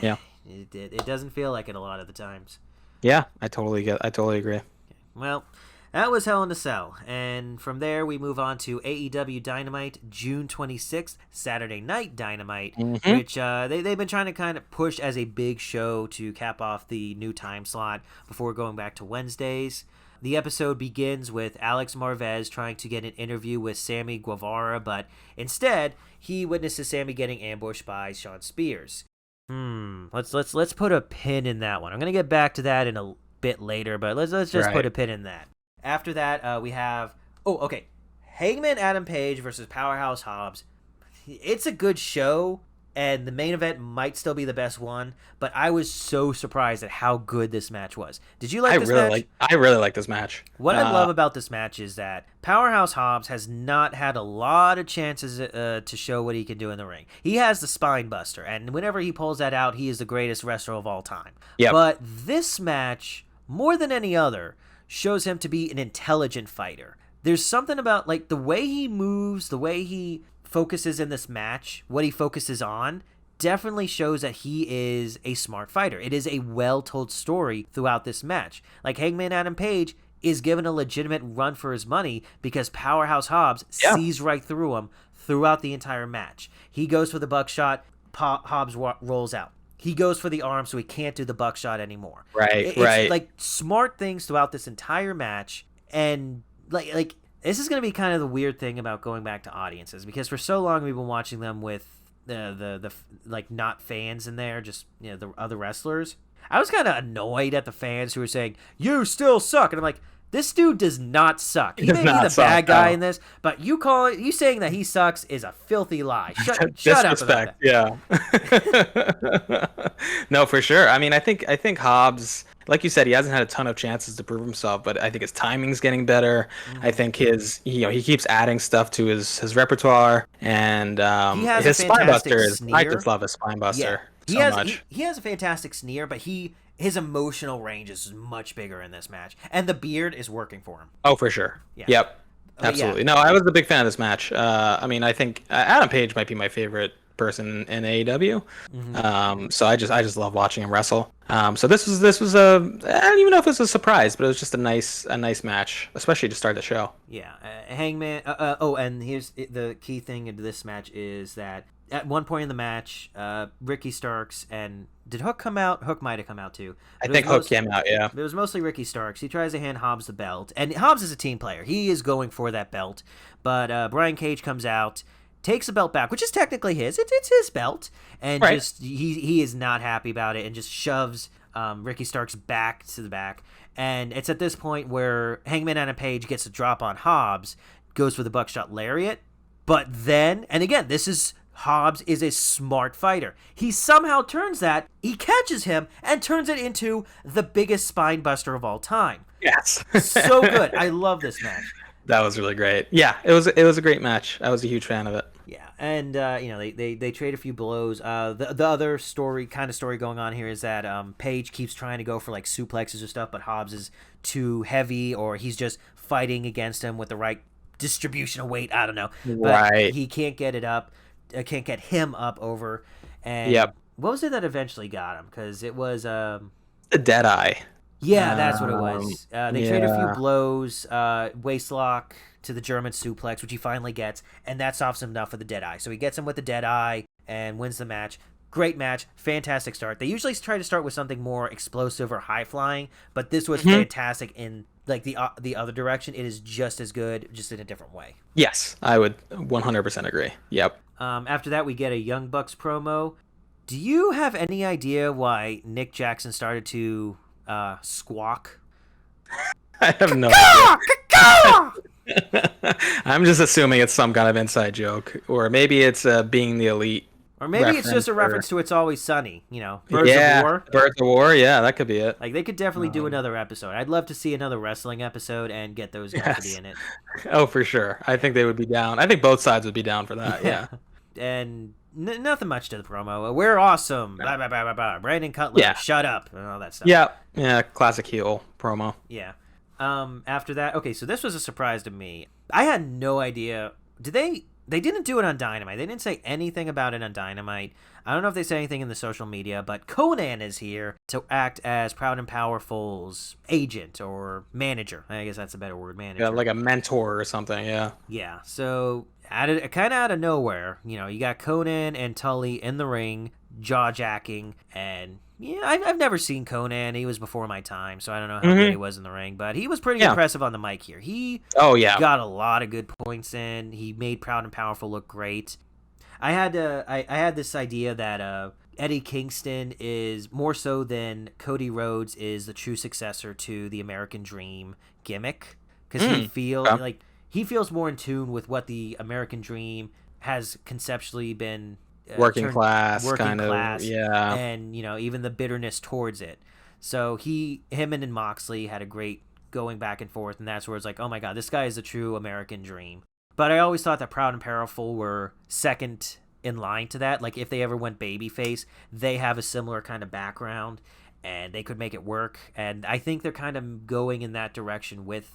Yeah. it doesn't feel like it a lot of the times. Yeah. I totally agree. Well, that was Hell in a Cell, and from there we move on to AEW Dynamite, June 26th, Saturday Night Dynamite, Mhm. which they've been trying to kind of push as a big show to cap off the new time slot before going back to Wednesdays. The episode begins with Alex Marvez trying to get an interview with Sammy Guevara, but instead he witnesses Sammy getting ambushed by Sean Spears. Let's put a pin in that one. I'm gonna get back to that in a bit later, but let's just put Right. a pin in that. After that, we have Hangman Adam Page versus Powerhouse Hobbs. It's a good show, and the main event might still be the best one, but I was so surprised at how good this match was. Did you like this match? I really like this match. What I love about this match is that Powerhouse Hobbs has not had a lot of chances to show what he can do in the ring. He has the spine buster, and whenever he pulls that out, he is the greatest wrestler of all time. Yep. But this match, more than any other, shows him to be an intelligent fighter. There's something about like the way he moves, the way he focuses in this match, what he focuses on, definitely shows that he is a smart fighter. It is a well-told story throughout this match. Like Hangman Adam Page is given a legitimate run for his money because Powerhouse Hobbs sees right through him throughout the entire match. He goes for the buckshot, Hobbs rolls out. He goes for the arm, so he can't do the buckshot anymore. Right, It's right. like smart things throughout this entire match, and like this is going to be kind of the weird thing about going back to audiences because for so long we've been watching them with the like not fans in there, just the other wrestlers. I was kind of annoyed at the fans who were saying you still suck, and I'm like, this dude does not suck. He may be the bad guy in this, but you saying that he sucks is a filthy lie. Shut up about that. Yeah. No, for sure. I mean, I think Hobbs, like you said, he hasn't had a ton of chances to prove himself, but I think his timing's getting better. I think he keeps adding stuff to his repertoire, and He has his a spine fantastic buster is. I sneer. just love his spine buster so much. He has a fantastic sneer, but his emotional range is much bigger in this match, and the beard is working for him. Oh, for sure. Yeah. Yep. Absolutely. No, I was a big fan of this match. I mean, I think Adam Page might be my favorite person in AEW. So I just love watching him wrestle. So this was I don't even know if it was a surprise, but it was just a nice match, especially to start the show. Yeah, Hangman. And here's the key thing in this match is that at one point in the match, Ricky Starks and did Hook come out? Hook might have come out too. I think Hook came out. Yeah. It was mostly Ricky Starks. He tries to hand Hobbs the belt, and Hobbs is a team player. He is going for that belt, but Brian Cage comes out, takes the belt back, which is technically his. It's his belt, and Right. just he is not happy about it, and just shoves Ricky Stark's back to the back. And it's at this point where Hangman Adam Page gets a drop on Hobbs, goes for the buckshot lariat. But then, and again, Hobbs is a smart fighter. He somehow turns that, he catches him, and turns it into the biggest spine buster of all time. Yes. So good. I love this match. That was really great. Yeah, it was a great match. I was a huge fan of it. Yeah, and they trade a few blows. The other story going on here is that Page keeps trying to go for like suplexes or stuff, but Hobbs is too heavy, or he's just fighting against him with the right distribution of weight. I don't know, but he can't get it up. Can't get him up over. And what was it that eventually got him? Because it was the Deadeye. Yeah, that's what it was. They trade a few blows, waistlock to the German suplex, which he finally gets, and that stops him enough for the Deadeye. So he gets him with the Deadeye and wins the match. Great match, fantastic start. They usually try to start with something more explosive or high flying, but this was fantastic in like the other direction. It is just as good, just in a different way. Yes, I would 100% agree. Yep. After that, we get a Young Bucks promo. Do you have any idea why Nick Jackson started to squawk? I have no idea. I'm just assuming it's some kind of inside joke, or maybe it's being the Elite, or maybe it's just a reference to It's Always Sunny. Birds of War. Birds of War. Yeah, that could be it. Like they could definitely do another episode. I'd love to see another wrestling episode and get those guys to be in it. Oh, for sure. I think they would be down. I think both sides would be down for that. Yeah. And nothing much to the promo. We're awesome. Blah, blah, blah, blah, blah. Brandon Cutler, shut up, and all that stuff. Yeah, classic heel promo. Yeah. After that, okay, so this was a surprise to me. I had no idea. They didn't do it on Dynamite. They didn't say anything about it on Dynamite. I don't know if they said anything in the social media, but Conan is here to act as Proud and Powerful's agent or manager. I guess that's a better word, manager. Yeah, like a mentor or something, yeah. Yeah, so kind of out of nowhere, you got Conan and Tully in the ring, jaw-jacking, and yeah, I've never seen Conan. He was before my time, so I don't know how good he was in the ring, but he was pretty impressive on the mic here. He got a lot of good points in. He made Proud and Powerful look great. I had this idea that Eddie Kingston is more so than Cody Rhodes is the true successor to the American Dream gimmick, because he feels more in tune with what the American Dream has conceptually been. Working class, yeah, and even the bitterness towards it. So him and Moxley had a great going back and forth, and that's where it's like, oh my god, this guy is a true American Dream. But I always thought that Proud and Powerful were second in line to that. Like if they ever went babyface, they have a similar kind of background, and they could make it work. And I think they're kind of going in that direction with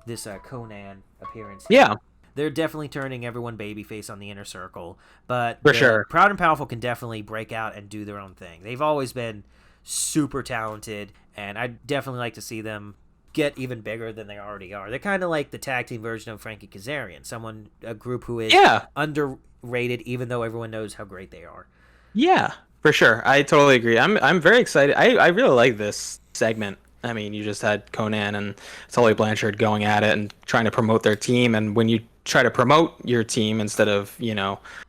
this Conan appearance. Yeah. They're definitely turning everyone babyface on the Inner Circle, but for sure, Proud and Powerful can definitely break out and do their own thing. They've always been super talented, and I'd definitely like to see them get even bigger than they already are. They're kind of like the tag team version of Frankie Kazarian, a group who is underrated, even though everyone knows how great they are. Yeah, for sure. I totally agree. I'm very excited. I really like this segment. I mean, you just had Conan and Tully Blanchard going at it and trying to promote their team, and when you try to promote your team instead of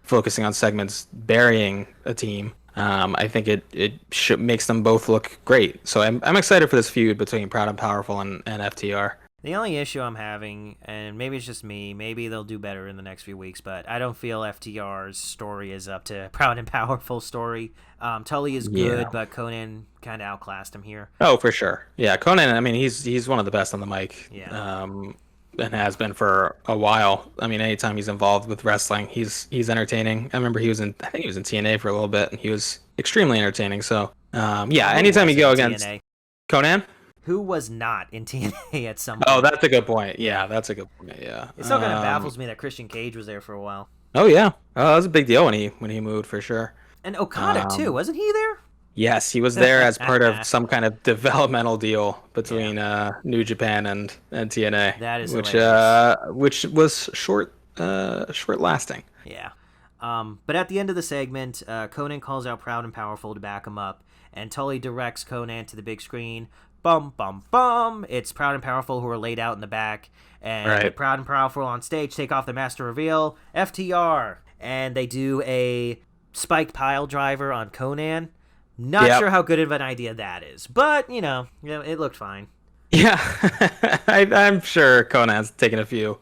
focusing on segments burying a team, I think it makes them both look great. So I'm excited for this feud between Proud and Powerful and FTR. The only issue I'm having, and maybe it's just me, maybe they'll do better in the next few weeks, but I don't feel FTR's story is up to Proud and Powerful story. Tully is good, but Conan kind of outclassed him here. Oh, for sure. Yeah, Conan, I mean, he's one of the best on the mic. Yeah. And has been for a while. I mean, anytime he's involved with wrestling, he's entertaining. I remember I think he was in TNA for a little bit, and he was extremely entertaining. So, anytime you go against TNA? Conan, who was not in TNA at some point. Oh, that's a good point. Yeah, that's a good point. Yeah, it still kind of baffles me that Christian Cage was there for a while. Oh yeah, that was a big deal when he moved for sure. And Okada too, wasn't he there? Yes, he was there as part of some kind of developmental deal between New Japan and TNA. That is which was short lasting. Yeah. But at the end of the segment, Conan calls out Proud and Powerful to back him up, and Tully directs Conan to the big screen. Bum, bum, bum. It's Proud and Powerful who are laid out in the back, and Proud and Powerful on stage take off the master reveal, FTR, and they do a spiked pile driver on Conan. Not sure how good of an idea that is, but it looked fine. Yeah, I'm sure Conan's taking a few,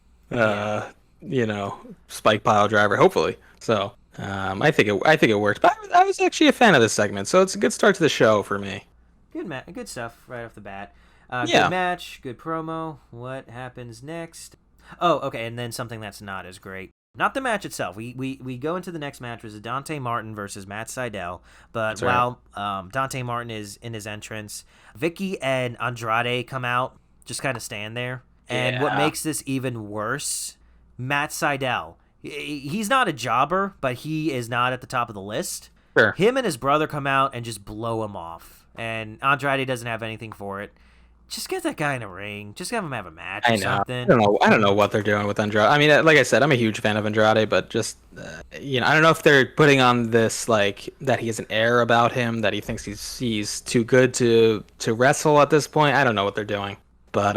spike pile driver, hopefully. So I think it worked. But I was actually a fan of this segment, so it's a good start to the show for me. Good stuff right off the bat. Yeah. Good match, good promo. What happens next? Oh, okay, and then something that's not as great. Not the match itself. We go into the next match, which is Dante Martin versus Matt Sydal. But while Dante Martin is in his entrance, Vicky and Andrade come out, just kind of stand there. And what makes this even worse, Matt Sydal. He's not a jobber, but he is not at the top of the list. Sure. Him and his brother come out and just blow him off. And Andrade doesn't have anything for it. Just get that guy in a ring. Just have him have a match or something. I don't know what they're doing with Andrade. I mean, like I said, I'm a huge fan of Andrade, but just I don't know if they're putting on this like that he has an air about him, that he thinks he's too good to wrestle at this point. I don't know what they're doing, but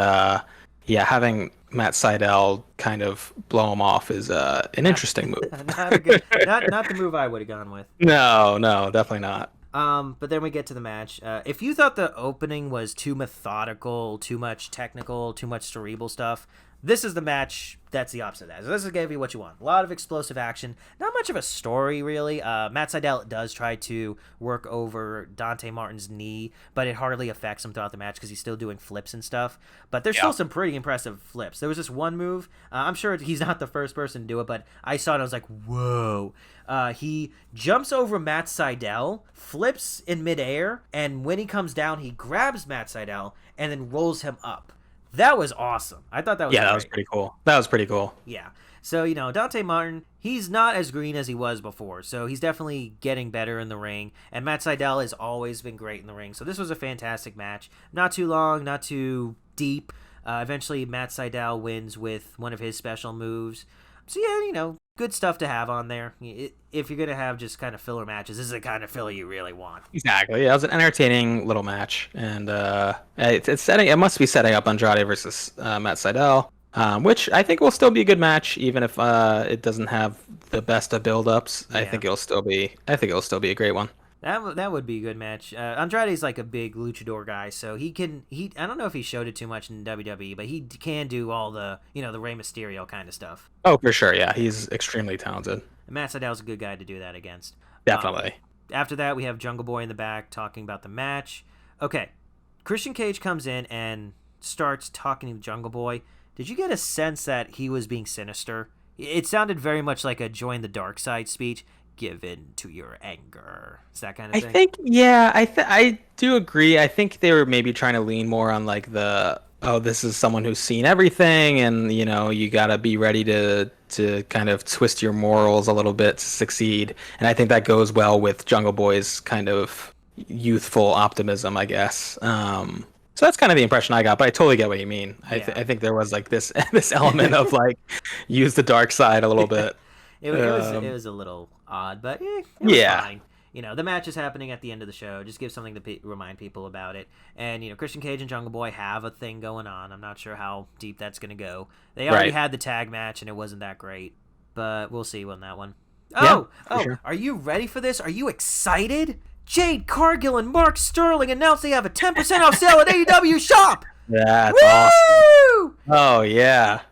having Matt Sydal kind of blow him off is an interesting move. not the move I would have gone with. No, definitely not. But then we get to the match. If you thought the opening was too methodical, too much technical, too much cerebral stuff, this is the match that's the opposite of that. So this is going to be what you want. A lot of explosive action. Not much of a story, really. Matt Sydal does try to work over Dante Martin's knee, but it hardly affects him throughout the match because he's still doing flips and stuff. But there's still some pretty impressive flips. There was this one move. I'm sure he's not the first person to do it, but I saw it and I was like, whoa. He jumps over Matt Sydal, flips in midair, and when he comes down, he grabs Matt Sydal and then rolls him up. That was awesome. I thought that was great. That was pretty cool. Yeah. So, Dante Martin, he's not as green as he was before, so he's definitely getting better in the ring, and Matt Sydal has always been great in the ring, so this was a fantastic match. Not too long, not too deep. Eventually, Matt Sydal wins with one of his special moves. So, good stuff to have on there. If you're going to have just kind of filler matches, this is the kind of filler you really want. Exactly. Yeah, it was an entertaining little match. And it must be setting up Andrade versus Matt Sydal, which I think will still be a good match, even if it doesn't have the best of build-ups. Yeah. I think it'll still be a great one. That would be a good match. Andrade's like a big luchador guy, so he I don't know if he showed it too much in WWE, but he can do all the the Rey Mysterio kind of stuff. Oh, for sure, yeah, he's extremely talented. And Matt Sydal's a good guy to do that against. Definitely. After that, we have Jungle Boy in the back talking about the match. Okay, Christian Cage comes in and starts talking to Jungle Boy. Did you get a sense that he was being sinister? It sounded very much like a join the dark side speech. Give in to your anger. It's that kind of thing. I think, yeah, I do agree. I think they were maybe trying to lean more on like this is someone who's seen everything, and you gotta be ready to kind of twist your morals a little bit to succeed. And I think that goes well with Jungle Boy's kind of youthful optimism, I guess. So that's kind of the impression I got, but I totally get what you mean. Yeah. I think there was like this element of like use the dark side a little bit. It was a little odd, but it was fine. The match is happening at the end of the show. Just give something to remind people about it. And, Christian Cage and Jungle Boy have a thing going on. I'm not sure how deep that's going to go. They already had the tag match, and it wasn't that great. But we'll see on that one. Sure. Are you ready for this? Are you excited? Jade Cargill and Mark Sterling announced they have a 10% off sale at AEW Shop! That's Woo! awesome. Oh, yeah.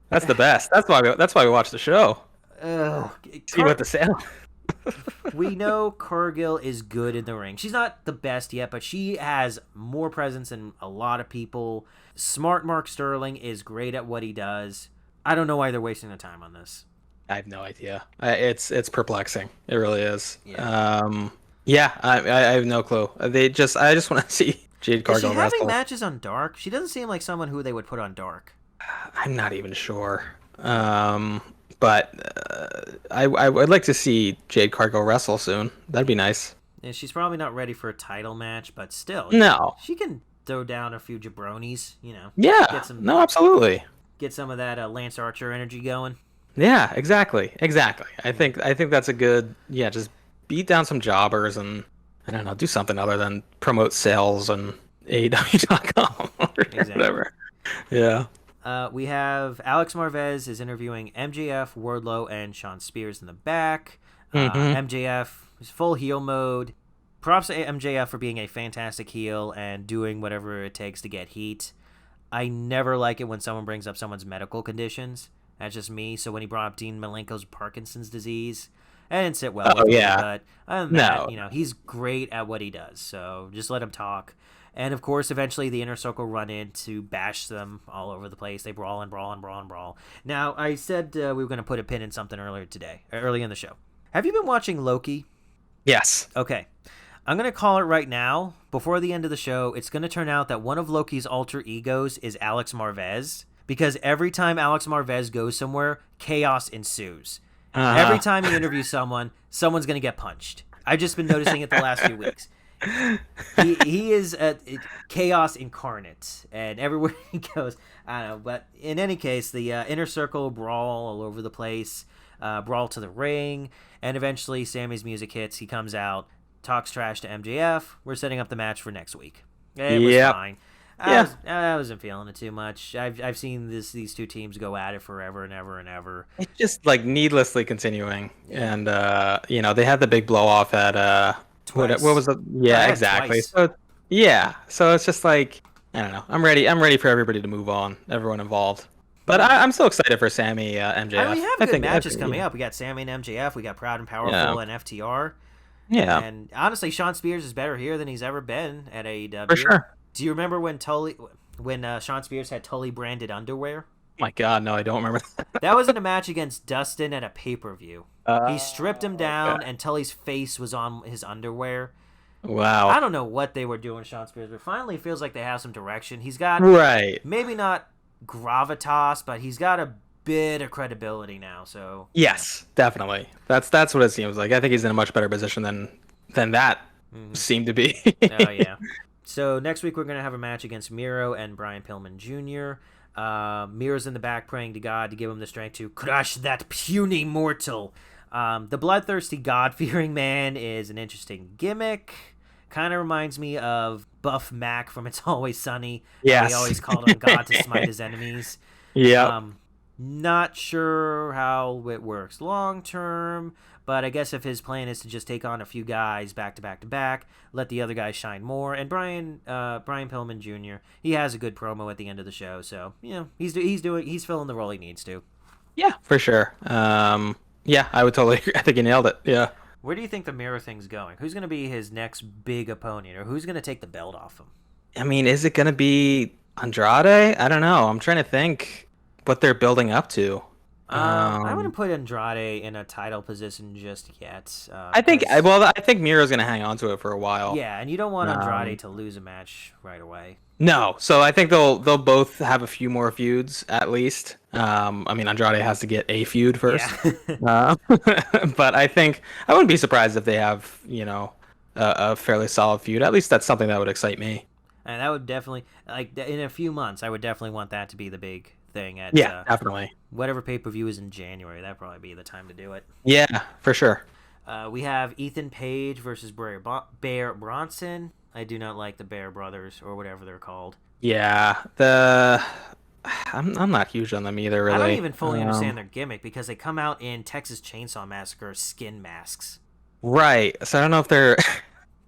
That's the best. That's why we watch the show. See what the sale. We know Cargill is good in the ring. She's not the best yet, but she has more presence than a lot of people. Smart Mark Sterling is great at what he does. I don't know why they're wasting their time on this. I have no idea. It's perplexing. It really is. Yeah. I have no clue. I just want to see Jade Cargill wrestle. Is she having matches on Dark? She doesn't seem like someone who they would put on Dark. I'm not even sure. But I would like to see Jade Cargill wrestle soon. That'd be nice. Yeah, she's probably not ready for a title match, but still. No. She can throw down a few jabronis, Yeah. Absolutely. Get some of that Lance Archer energy going. Yeah, exactly. I think that's a good, just beat down some jobbers and, I don't know, do something other than promote sales on AEW.com or whatever. Yeah. We have Alex Marvez is interviewing MJF, Wardlow, and Sean Spears in the back. MJF is full heel mode. props to MJF for being a fantastic heel and doing whatever it takes to get heat. I never like it when someone brings up someone's medical conditions. That's just me. So when he brought up Dean Malenko's Parkinson's disease, that didn't sit well with me. But other than that, he's great at what he does. So just let him talk. And of course, eventually the Inner Circle run in to bash them all over the place. They brawl and brawl and brawl and brawl. Now, I said we were going to put a pin in something early in the show. Have you been watching Loki? Yes. Okay. I'm going to call it right now. Before the end of the show, it's going to turn out that one of Loki's alter egos is Alex Marvez. Because every time Alex Marvez goes somewhere, chaos ensues. Every time he interviews someone's going to get punched. I've just been noticing it the last few weeks. He is chaos incarnate, and everywhere he goes, I don't know. But in any case, the Inner Circle brawl all over the place, brawl to the ring, and eventually Sammy's music hits. He comes out, talks trash to MJF. We're setting up the match for next week. It was fine. I wasn't feeling it too much. I've seen these two teams go at it forever and ever and ever. It's just like needlessly continuing, and they had the big blow off at what was the exactly. So so it's just like I don't know. I'm ready for everybody to move on, everyone involved. But I'm still excited for Sammy MJF. We have good matches coming up. We got Sammy and MJF. We got Proud and Powerful and FTR. Yeah. And honestly, Shawn Spears is better here than he's ever been at AEW. For sure. Do you remember when Shawn Spears had Tully branded underwear? My God, no, I don't remember that. That was in a match against Dustin at a pay-per-view. He stripped him down, and Tully's face was on his underwear. Wow. I don't know what they were doing, Shawn Spears, but finally it feels like they have some direction. He's got maybe not gravitas, but he's got a bit of credibility now. So yes, definitely. That's what it seems like. I think he's in a much better position than that seemed to be. Oh yeah. So next week we're gonna have a match against Miro and Brian Pillman Jr. Miro's in the back praying to God to give him the strength to crush that puny mortal. The bloodthirsty God-fearing man is an interesting gimmick. Kind of reminds me of Buff Mac from It's Always Sunny. Yes. He always called on God to smite his enemies. Yeah. Not sure how it works long term, but I guess if his plan is to just take on a few guys back to back to back, let the other guys shine more. And Brian Pillman Jr., he has a good promo at the end of the show, so he's filling the role he needs to. Yeah, for sure. Yeah, I would totally agree. I think he nailed it. Yeah. Where do you think the Miro thing's going? Who's going to be his next big opponent, or who's going to take the belt off him? I mean, is it going to be Andrade? I don't know. I'm trying to think what they're building up to. I wouldn't put Andrade in a title position just yet. I think Miro's going to hang on to it for a while. Yeah, and you don't want Andrade to lose a match right away. No, so I think they'll both have a few more feuds at least. I mean, Andrade has to get a feud first. Yeah. But I think I wouldn't be surprised if they have a fairly solid feud. At least that's something that would excite me. And that would definitely, like, in a few months, I would definitely want that to be the big thing at definitely whatever pay-per-view is in January. That'd probably be the time to do it. Yeah, for sure. We have Ethan Page versus Bear Bronson. I do not like the Bear Brothers or whatever they're called. Yeah, I'm not huge on them either. Really, I don't even fully understand their gimmick because they come out in Texas Chainsaw Massacre skin masks. Right. So I don't know if they're.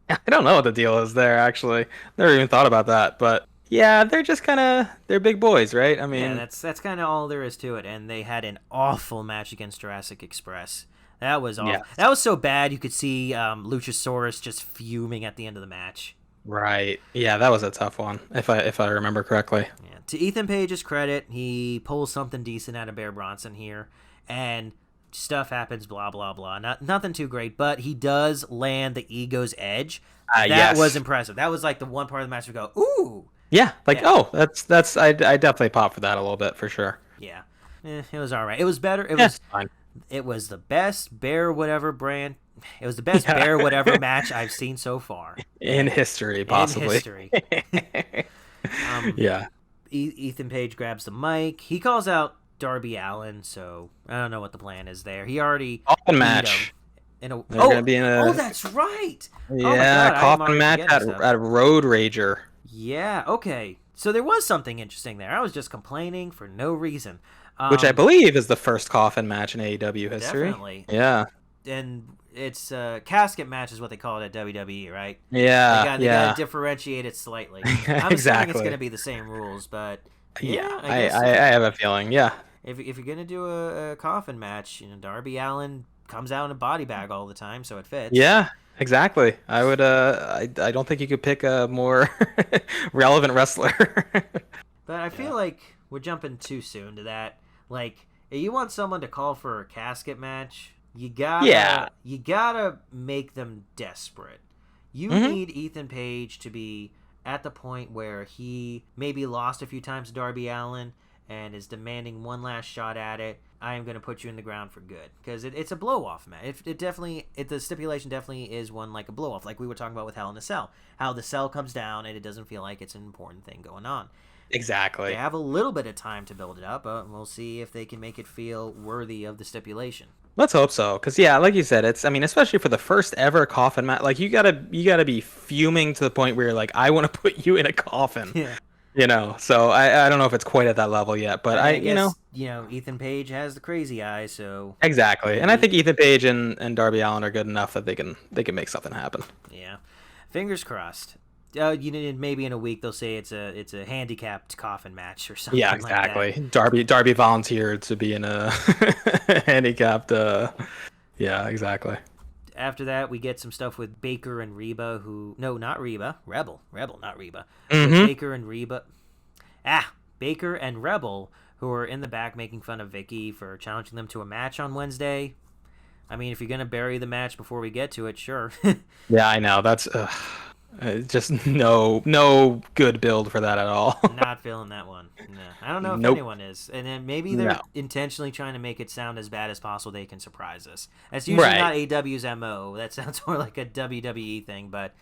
I don't know what the deal is there. Actually, never even thought about that. But yeah, they're just they're big boys, right? I mean, yeah, that's kind of all there is to it. And they had an awful match against Jurassic Express. That was awful. Yeah. That was so bad you could see Luchasaurus just fuming at the end of the match. Right. Yeah, that was a tough one, if I remember correctly. Yeah. To Ethan Page's credit, he pulls something decent out of Bear Bronson here, and stuff happens, blah, blah, blah. Nothing too great, but he does land the Ego's Edge. That was impressive. That was like the one part of the match we go, ooh. Yeah, that's I definitely popped for that a little bit, for sure. Yeah. It was all right. It was better. Fine. It was the best Bear whatever brand. It was the best Bear whatever match I've seen so far. In history, possibly. In history. Yeah. Ethan Page grabs the mic. He calls out Darby Allin, so I don't know what the plan is there. He already coffin match. That's right. Yeah, coffin match at Road Rager. Yeah, okay. So there was something interesting there. I was just complaining for no reason. Which I believe is the first coffin match in AEW history. Definitely. Yeah. And it's casket match is what they call it at WWE, right? Yeah, They got yeah. to differentiate it slightly. I'm assuming it's going to Exactly. be the same rules, but Yeah, yeah, I I, guess I I have a feeling. Yeah. if you're gonna do a coffin match, Darby Allin comes out in a body bag all the time, so it fits. Yeah, exactly. I would I don't think you could pick a more relevant wrestler. But I Yeah. feel like we're jumping too soon to that. Like, if you want someone to call for a casket match, Yeah. you gotta make them desperate. You Hmm. need Ethan Page to be at the point where he maybe lost a few times to Darby Allin and is demanding one last shot at it. I am going to put you in the ground for good because it's a blow off match. The stipulation definitely is one like a blow off, like we were talking about with Hell in a Cell. How the cell comes down and it doesn't feel like it's an important thing going on. They Exactly. have a little bit of time to build it up, but we'll see if they can make it feel worthy of the stipulation. Let's hope so. Cause yeah, like you said, I mean, especially for the first ever coffin match, like you gotta be fuming to the point where you're like, I want to put you in a coffin. Yeah. So I don't know if it's quite at that level yet, but I mean, I you know, guess, Ethan Page has the crazy eye, so exactly. And I maybe, think Ethan Page and Darby Allin are good enough that they can make something happen. yeah. Fingers crossed. Maybe in a week they'll say it's a handicapped coffin match or Yeah, something like that. exactly. Darby volunteered to be in a handicapped. Yeah, exactly. After that, we get some stuff with Baker and Reba, who no, not Reba, Rebel, not Reba. With Hmm. Baker and Reba, Baker and Rebel, who are in the back making fun of Vicky for challenging them to a match on Wednesday. I mean, if you're gonna bury the match before we get to it, sure. Yeah, I know. That's just no good build for that at all. Not feeling that one. No, I don't know if Nope. anyone is. And then maybe No. they're intentionally trying to make it sound as bad as possible. They can surprise us. That's usually Right. not AW's MO. That sounds more like a WWE thing, but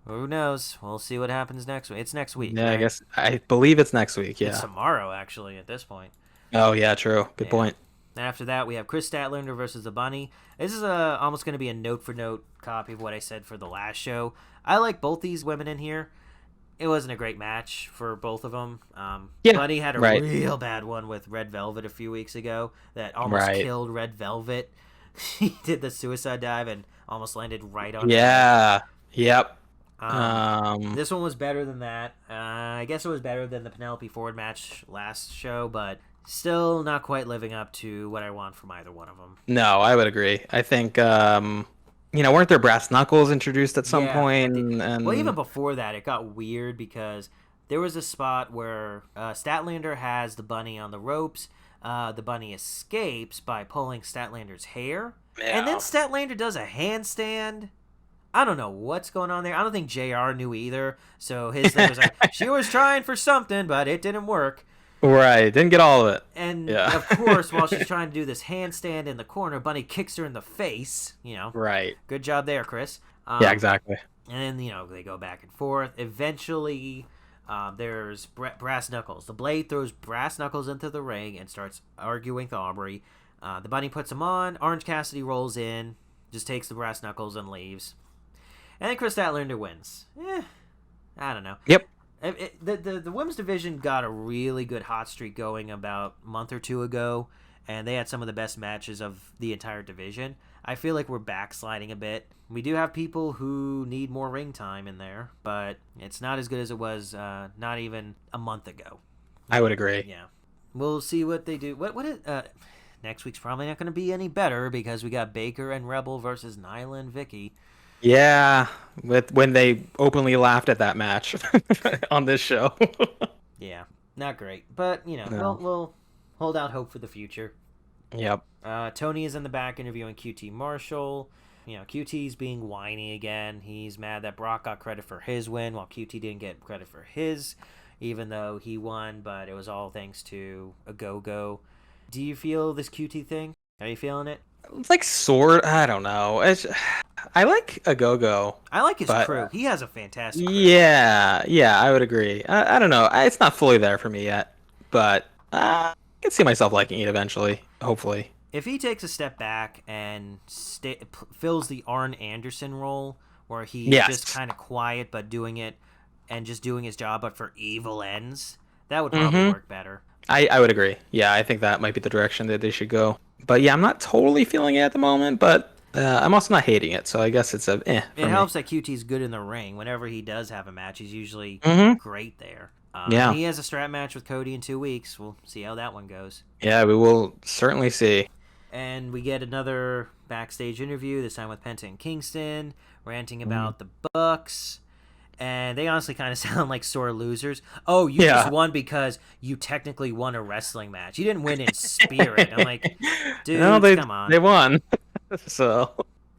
who knows? We'll see what happens next week. It's next week, Yeah, I right? guess I believe it's next week. It's Yeah. tomorrow, actually, at this point. Oh, yeah, true. Good Yeah. point. And after that, we have Chris Statlander versus the Bunny. This is almost going to be a note for note copy of what I said for the last show. I like both these women in here. It wasn't a great match for both of them. Yeah. Bunny had a Right. real bad one with Red Velvet a few weeks ago that almost Right. killed Red Velvet. He did the suicide dive and almost landed right on her head. Yeah. Yep. This one was better than that. I guess it was better than the Penelope Ford match last show, but still not quite living up to what I want from either one of them. No, I would agree. I think weren't there brass knuckles introduced at some Yeah, point? well, even And before that, it got weird because there was a spot where Statlander has the bunny on the ropes. The bunny escapes by pulling Statlander's hair, and then yeah. Statlander does a handstand. I don't know what's going on there. I don't think JR knew either. So his thing was like, she was trying for something, but it didn't work. Right. Didn't get all of it. And Yeah. of course, while she's trying to do this handstand in the corner, Bunny kicks her in the face. Right. Good job there, Chris. Yeah, exactly. And then, they go back and forth. Eventually, there's Brass Knuckles. The Blade throws Brass Knuckles into the ring and starts arguing with Aubrey. The Bunny puts him on. Orange Cassidy rolls in, just takes the Brass Knuckles and leaves. And then Chris Statlander wins. I don't know. Yep. The women's division got a really good hot streak going about a month or two ago, and they had some of the best matches of the entire division. I feel like we're backsliding a bit. We do have people who need more ring time in there, but it's not as good as it was not even a month ago. I would agree. Yeah. We'll see what they do. Next week's probably not going to be any better because we got Baker and Rebel versus Nyla and Vicky. Yeah, when they openly laughed at that match on this show. Yeah, not great, but No. we'll hold out hope for the future. Yep. Tony is in the back interviewing QT Marshall. QT's being whiny again. He's mad that Brock got credit for his win while QT didn't get credit for his, even though he won, but it was all thanks to a go-go. Do you feel this QT thing? Are you feeling it? It's like I don't know. I like a go-go. I like his But, crew. He has a fantastic crew. Yeah, I would agree. I don't know. It's not fully there for me yet, but I can see myself liking it eventually, hopefully. If he takes a step back and fills the Arn Anderson role, where he's Yes. just kind of quiet but doing it and just doing his job, but for evil ends, that would probably work better. I would agree. Yeah, I think that might be the direction that they should go. But yeah, I'm not totally feeling it at the moment, but I'm also not hating it, so I guess it's a It for me. helps that QT's good in the ring. Whenever he does have a match, he's usually Hmm. great there. And Yeah, he has a strap match with Cody in 2 weeks. We'll see how that one goes. yeah, we will certainly see. And we get another backstage interview, this time with Penta and Kingston, ranting Mhm. about the Bucks. And they honestly kind of sound like sore losers. Oh, you just Yeah. won because you technically won a wrestling match. You didn't win in spirit. I'm like, No, dudes, come they on. won. So,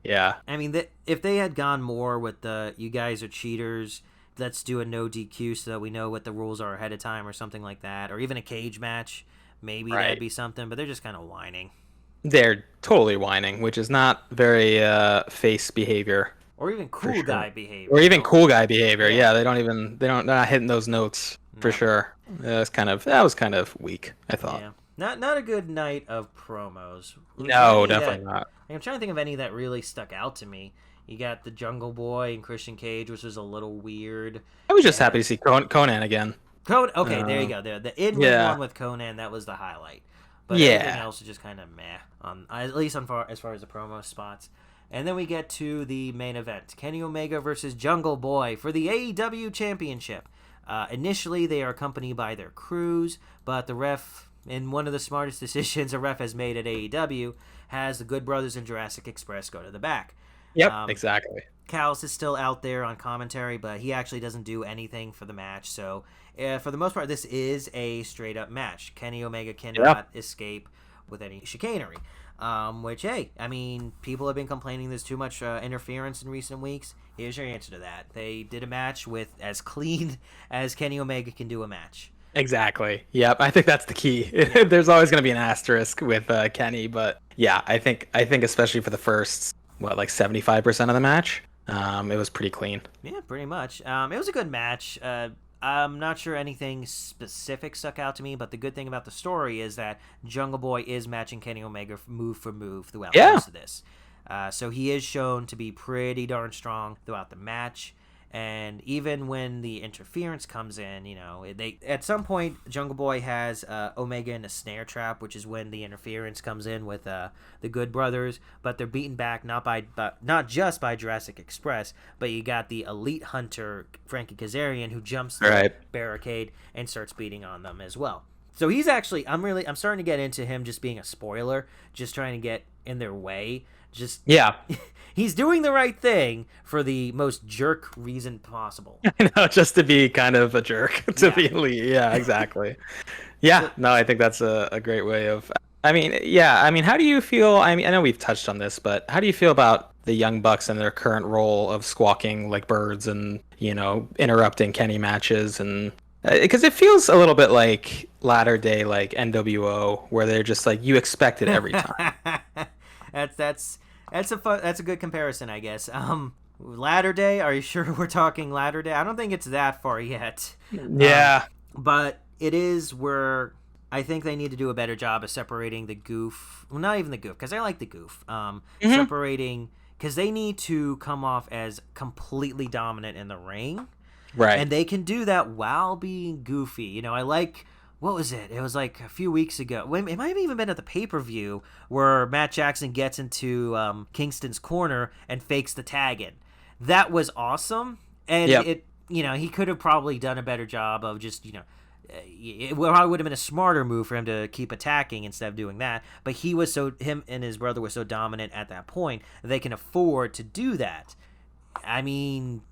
yeah. I mean, if they had gone more with the "you guys are cheaters," let's do a no DQ so that we know what the rules are ahead of time, or something like that, or even a cage match, maybe that'd Right. be something. But they're just kind of whining, They're totally whining, which is not very face behavior or even for cool sure. guy Or behavior. even Don't, cool guy behavior. yeah, Yeah, they're not hitting those notes for no, sure. That was kind of weak, I thought. yeah, not a good night of promos. Was there No, any that? definitely not. I'm trying to think of any that really stuck out to me. You got the Jungle Boy and Christian Cage, which was a little weird. I was You just happy had to see Conan again. Conan. Okay, there you Uh, go. There, the in-ring yeah, one with Conan, that was the highlight. But everything yeah, else is just kind of meh. On at least as far as the promo spots. And then we get to the main event: Kenny Omega versus Jungle Boy for the AEW Championship. Initially, they are accompanied by their crews, but the ref, in one of the smartest decisions a ref has made at AEW, has the Good Brothers and Jurassic Express go to the back. yep, Um, exactly. Callis is still out there on commentary, but he actually doesn't do anything for the match. So, for the most part, this is a straight up match. Kenny Omega Yeah, cannot escape with any chicanery. Which, hey, I mean, people have been complaining there's too much interference in recent weeks. Here's your answer to that. They did a match with as clean as Kenny Omega can do a match. exactly. Yep, I think that's the key. Yeah. There's always going to be an asterisk with Kenny, but yeah, I think especially for the first like 75% of the match, it was pretty clean. Yeah, pretty much. It was a good match. I'm not sure anything specific stuck out to me, but the good thing about the story is that Jungle Boy is matching Kenny Omega move for move throughout Yeah, most of this. So he is shown to be pretty darn strong throughout the match. And even when the interference comes in, they at some point Jungle Boy has Omega in a snare trap, which is when the interference comes in with the Good Brothers. But they're beaten back not just by Jurassic Express, but you got the Elite Hunter Frankie Kazarian who jumps the right. barricade and starts beating on them as well. So he's actually I'm starting to get into him just being a spoiler, just trying to get in their way. Just Yeah, he's doing the right thing for the most jerk reason possible. I know, just to be kind of a jerk to Yeah. the elite. Yeah, exactly. Yeah, So no, I think that's a great way of. I mean, yeah, I mean, how do you feel? I mean, I know we've touched on this, but how do you feel about the Young Bucks and their current role of squawking like birds and, interrupting Kenny matches and because it feels a little bit like latter day like NWO where they're just like you expect it every time. that's a good comparison, I guess. Latter day, are you sure we're talking latter day? I don't think it's that far yet. Um, Yeah. but it is where I think they need to do a better job of separating the goof. Well, not even the goof, because I like the goof. Hmm. Separating, because they need to come off as completely dominant in the ring, Right. and they can do that while being goofy. I like. What was it? It was like a few weeks ago. It might have even been at the pay-per-view where Matt Jackson gets into Kingston's corner and fakes the tag in. That was awesome, and Yep. he could have probably done a better job of just it probably would have been a smarter move for him to keep attacking instead of doing that. But him and his brother were so dominant at that point they can afford to do that. I mean,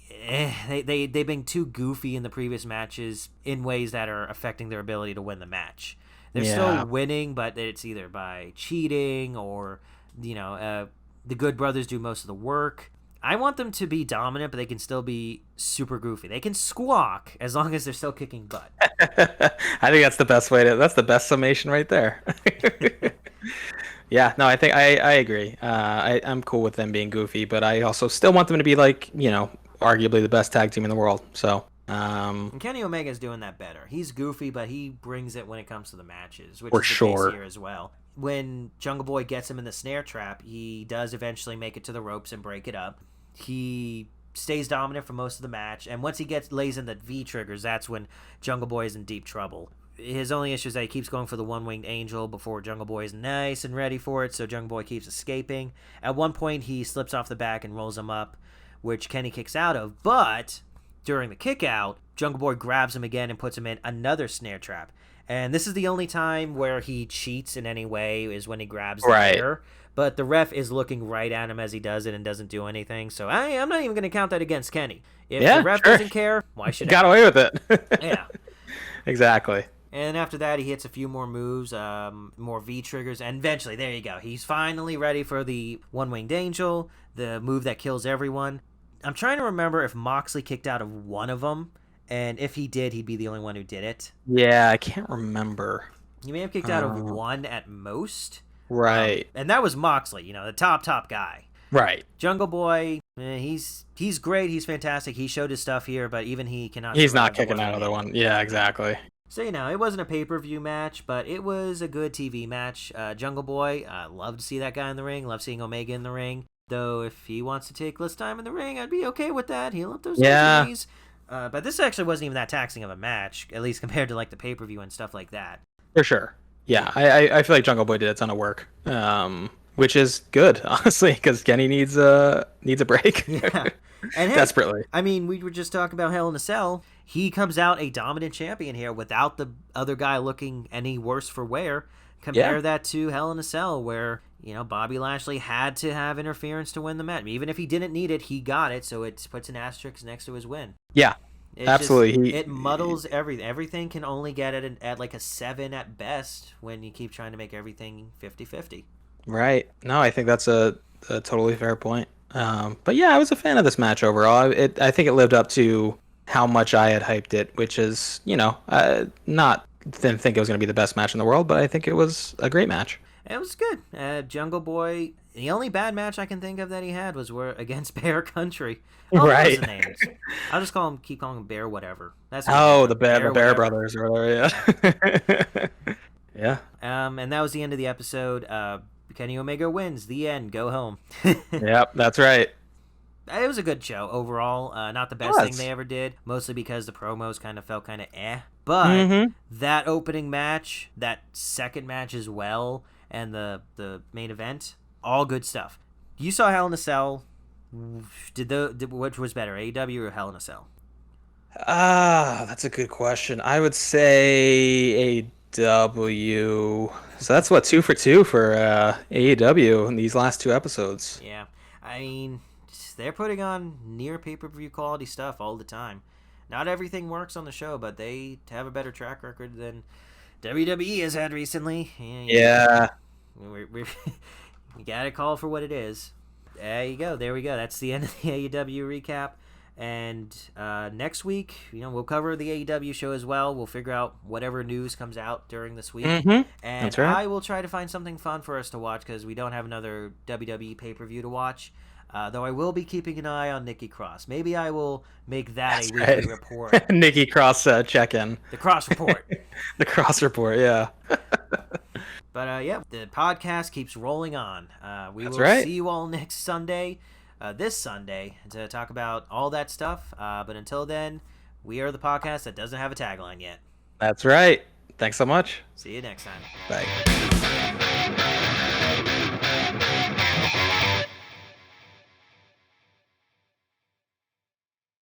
they've been too goofy in the previous matches in ways that are affecting their ability to win the match. They're Yeah. still winning, but it's either by cheating or the Good Brothers do most of the work. I want them to be dominant, but they can still be super goofy. They can squawk as long as they're still kicking butt. I think that's the best way to. That's the best summation right there. Yeah, no, I think I agree. I'm cool with them being goofy, but I also still want them to be like, arguably the best tag team in the world. So, And Kenny Omega's doing that better. He's goofy, but he brings it when it comes to the matches, which for is the case sure. here as well. When Jungle Boy gets him in the snare trap, he does eventually make it to the ropes and break it up. He stays dominant for most of the match, and once he lays in the V triggers, that's when Jungle Boy is in deep trouble. His only issue is that he keeps going for the one-winged angel before Jungle Boy is nice and ready for it, so Jungle Boy keeps escaping. At one point, he slips off the back and rolls him up, which Kenny kicks out of, but during the kick out, Jungle Boy grabs him again and puts him in another snare trap. And this is the only time where he cheats in any way, is when he grabs the air. But the ref is looking right at him as he does it and doesn't do anything, so I'm not even going to count that against Kenny. If the ref doesn't care, why should Got away with it. Yeah. Exactly. And after that, he hits a few more moves, more V-triggers, and eventually, there you go. He's finally ready for the One-Winged Angel, the move that kills everyone. I'm trying to remember if Moxley kicked out of one of them, and if he did, he'd be the only one who did it. Yeah, I can't rember. He may have kicked out of one at most. Right. And that was Moxley, the top guy. Right. Jungle Boy, he's great, he's fantastic. He showed his stuff here, but even he cannot... He's not kicking out of the one. Yeah, exactly. So, it wasn't a pay-per-view match, but it was a good TV match. Jungle Boy, love to see that guy in the ring. Love seeing Omega in the ring. Though, if he wants to take less time in the ring, I'd be okay with that. Heal up those injuries. But this actually wasn't even that taxing of a match, at least compared to, the pay-per-view and stuff like that. For sure. Yeah, I feel like Jungle Boy did a ton of work, which is good, honestly, because Kenny needs a break. Yeah. And hey, desperately. I mean, we were just talking about Hell in a Cell. He comes out a dominant champion here without the other guy looking any worse for wear. Compare that to Hell in a Cell, where, Bobby Lashley had to have interference to win the match. Even if he didn't need it, he got it, so it puts an asterisk next to his win. Yeah, absolutely. It muddles everything. Everything can only get at like a 7 at best when you keep trying to make everything 50-50. Right. No, I think that's a totally fair point. But yeah, I was a fan of this match overall. I think it lived up to how much I had hyped it, which is, didn't think it was going to be the best match in the world, but I think it was a great match. It was good. Jungle Boy, the only bad match I can think of that he had was against Bear Country. Right. Those are the names. I'll just keep calling him Bear whatever. That's the Bear Brothers or whatever, yeah. Yeah. And that was the end of the episode. Kenny Omega wins. The end. Go home. Yep, that's right. It was a good show overall. Not the best thing they ever did, mostly because the promos kind of felt kind of eh. But that opening match, that second match as well, and the main event, all good stuff. You saw Hell in a Cell. Which was better, AEW or Hell in a Cell? That's a good question. I would say AEW. So that's 2 for 2 for AEW in these last 2 episodes. Yeah, I mean, they're putting on near pay-per-view quality stuff all the time. Not everything works on the show, but they have a better track record than WWE has had recently. Yeah. You gotta call for what it is. There we go. That's the end of the AEW recap. And next week, we'll cover the AEW show as well. We'll figure out whatever news comes out during this week. And that's right. I will try to find something fun for us to watch because we don't have another WWE pay-per-view to watch. Though I will be keeping an eye on Nikki Cross. Maybe I will make that a weekly report. Nikki Cross check-in. The Cross Report. The Cross Report, yeah. But the podcast keeps rolling on. We will see you all next Sunday, this Sunday, to talk about all that stuff. But until then, we are the podcast that doesn't have a tagline yet. That's right. Thanks so much. See you next time. Bye.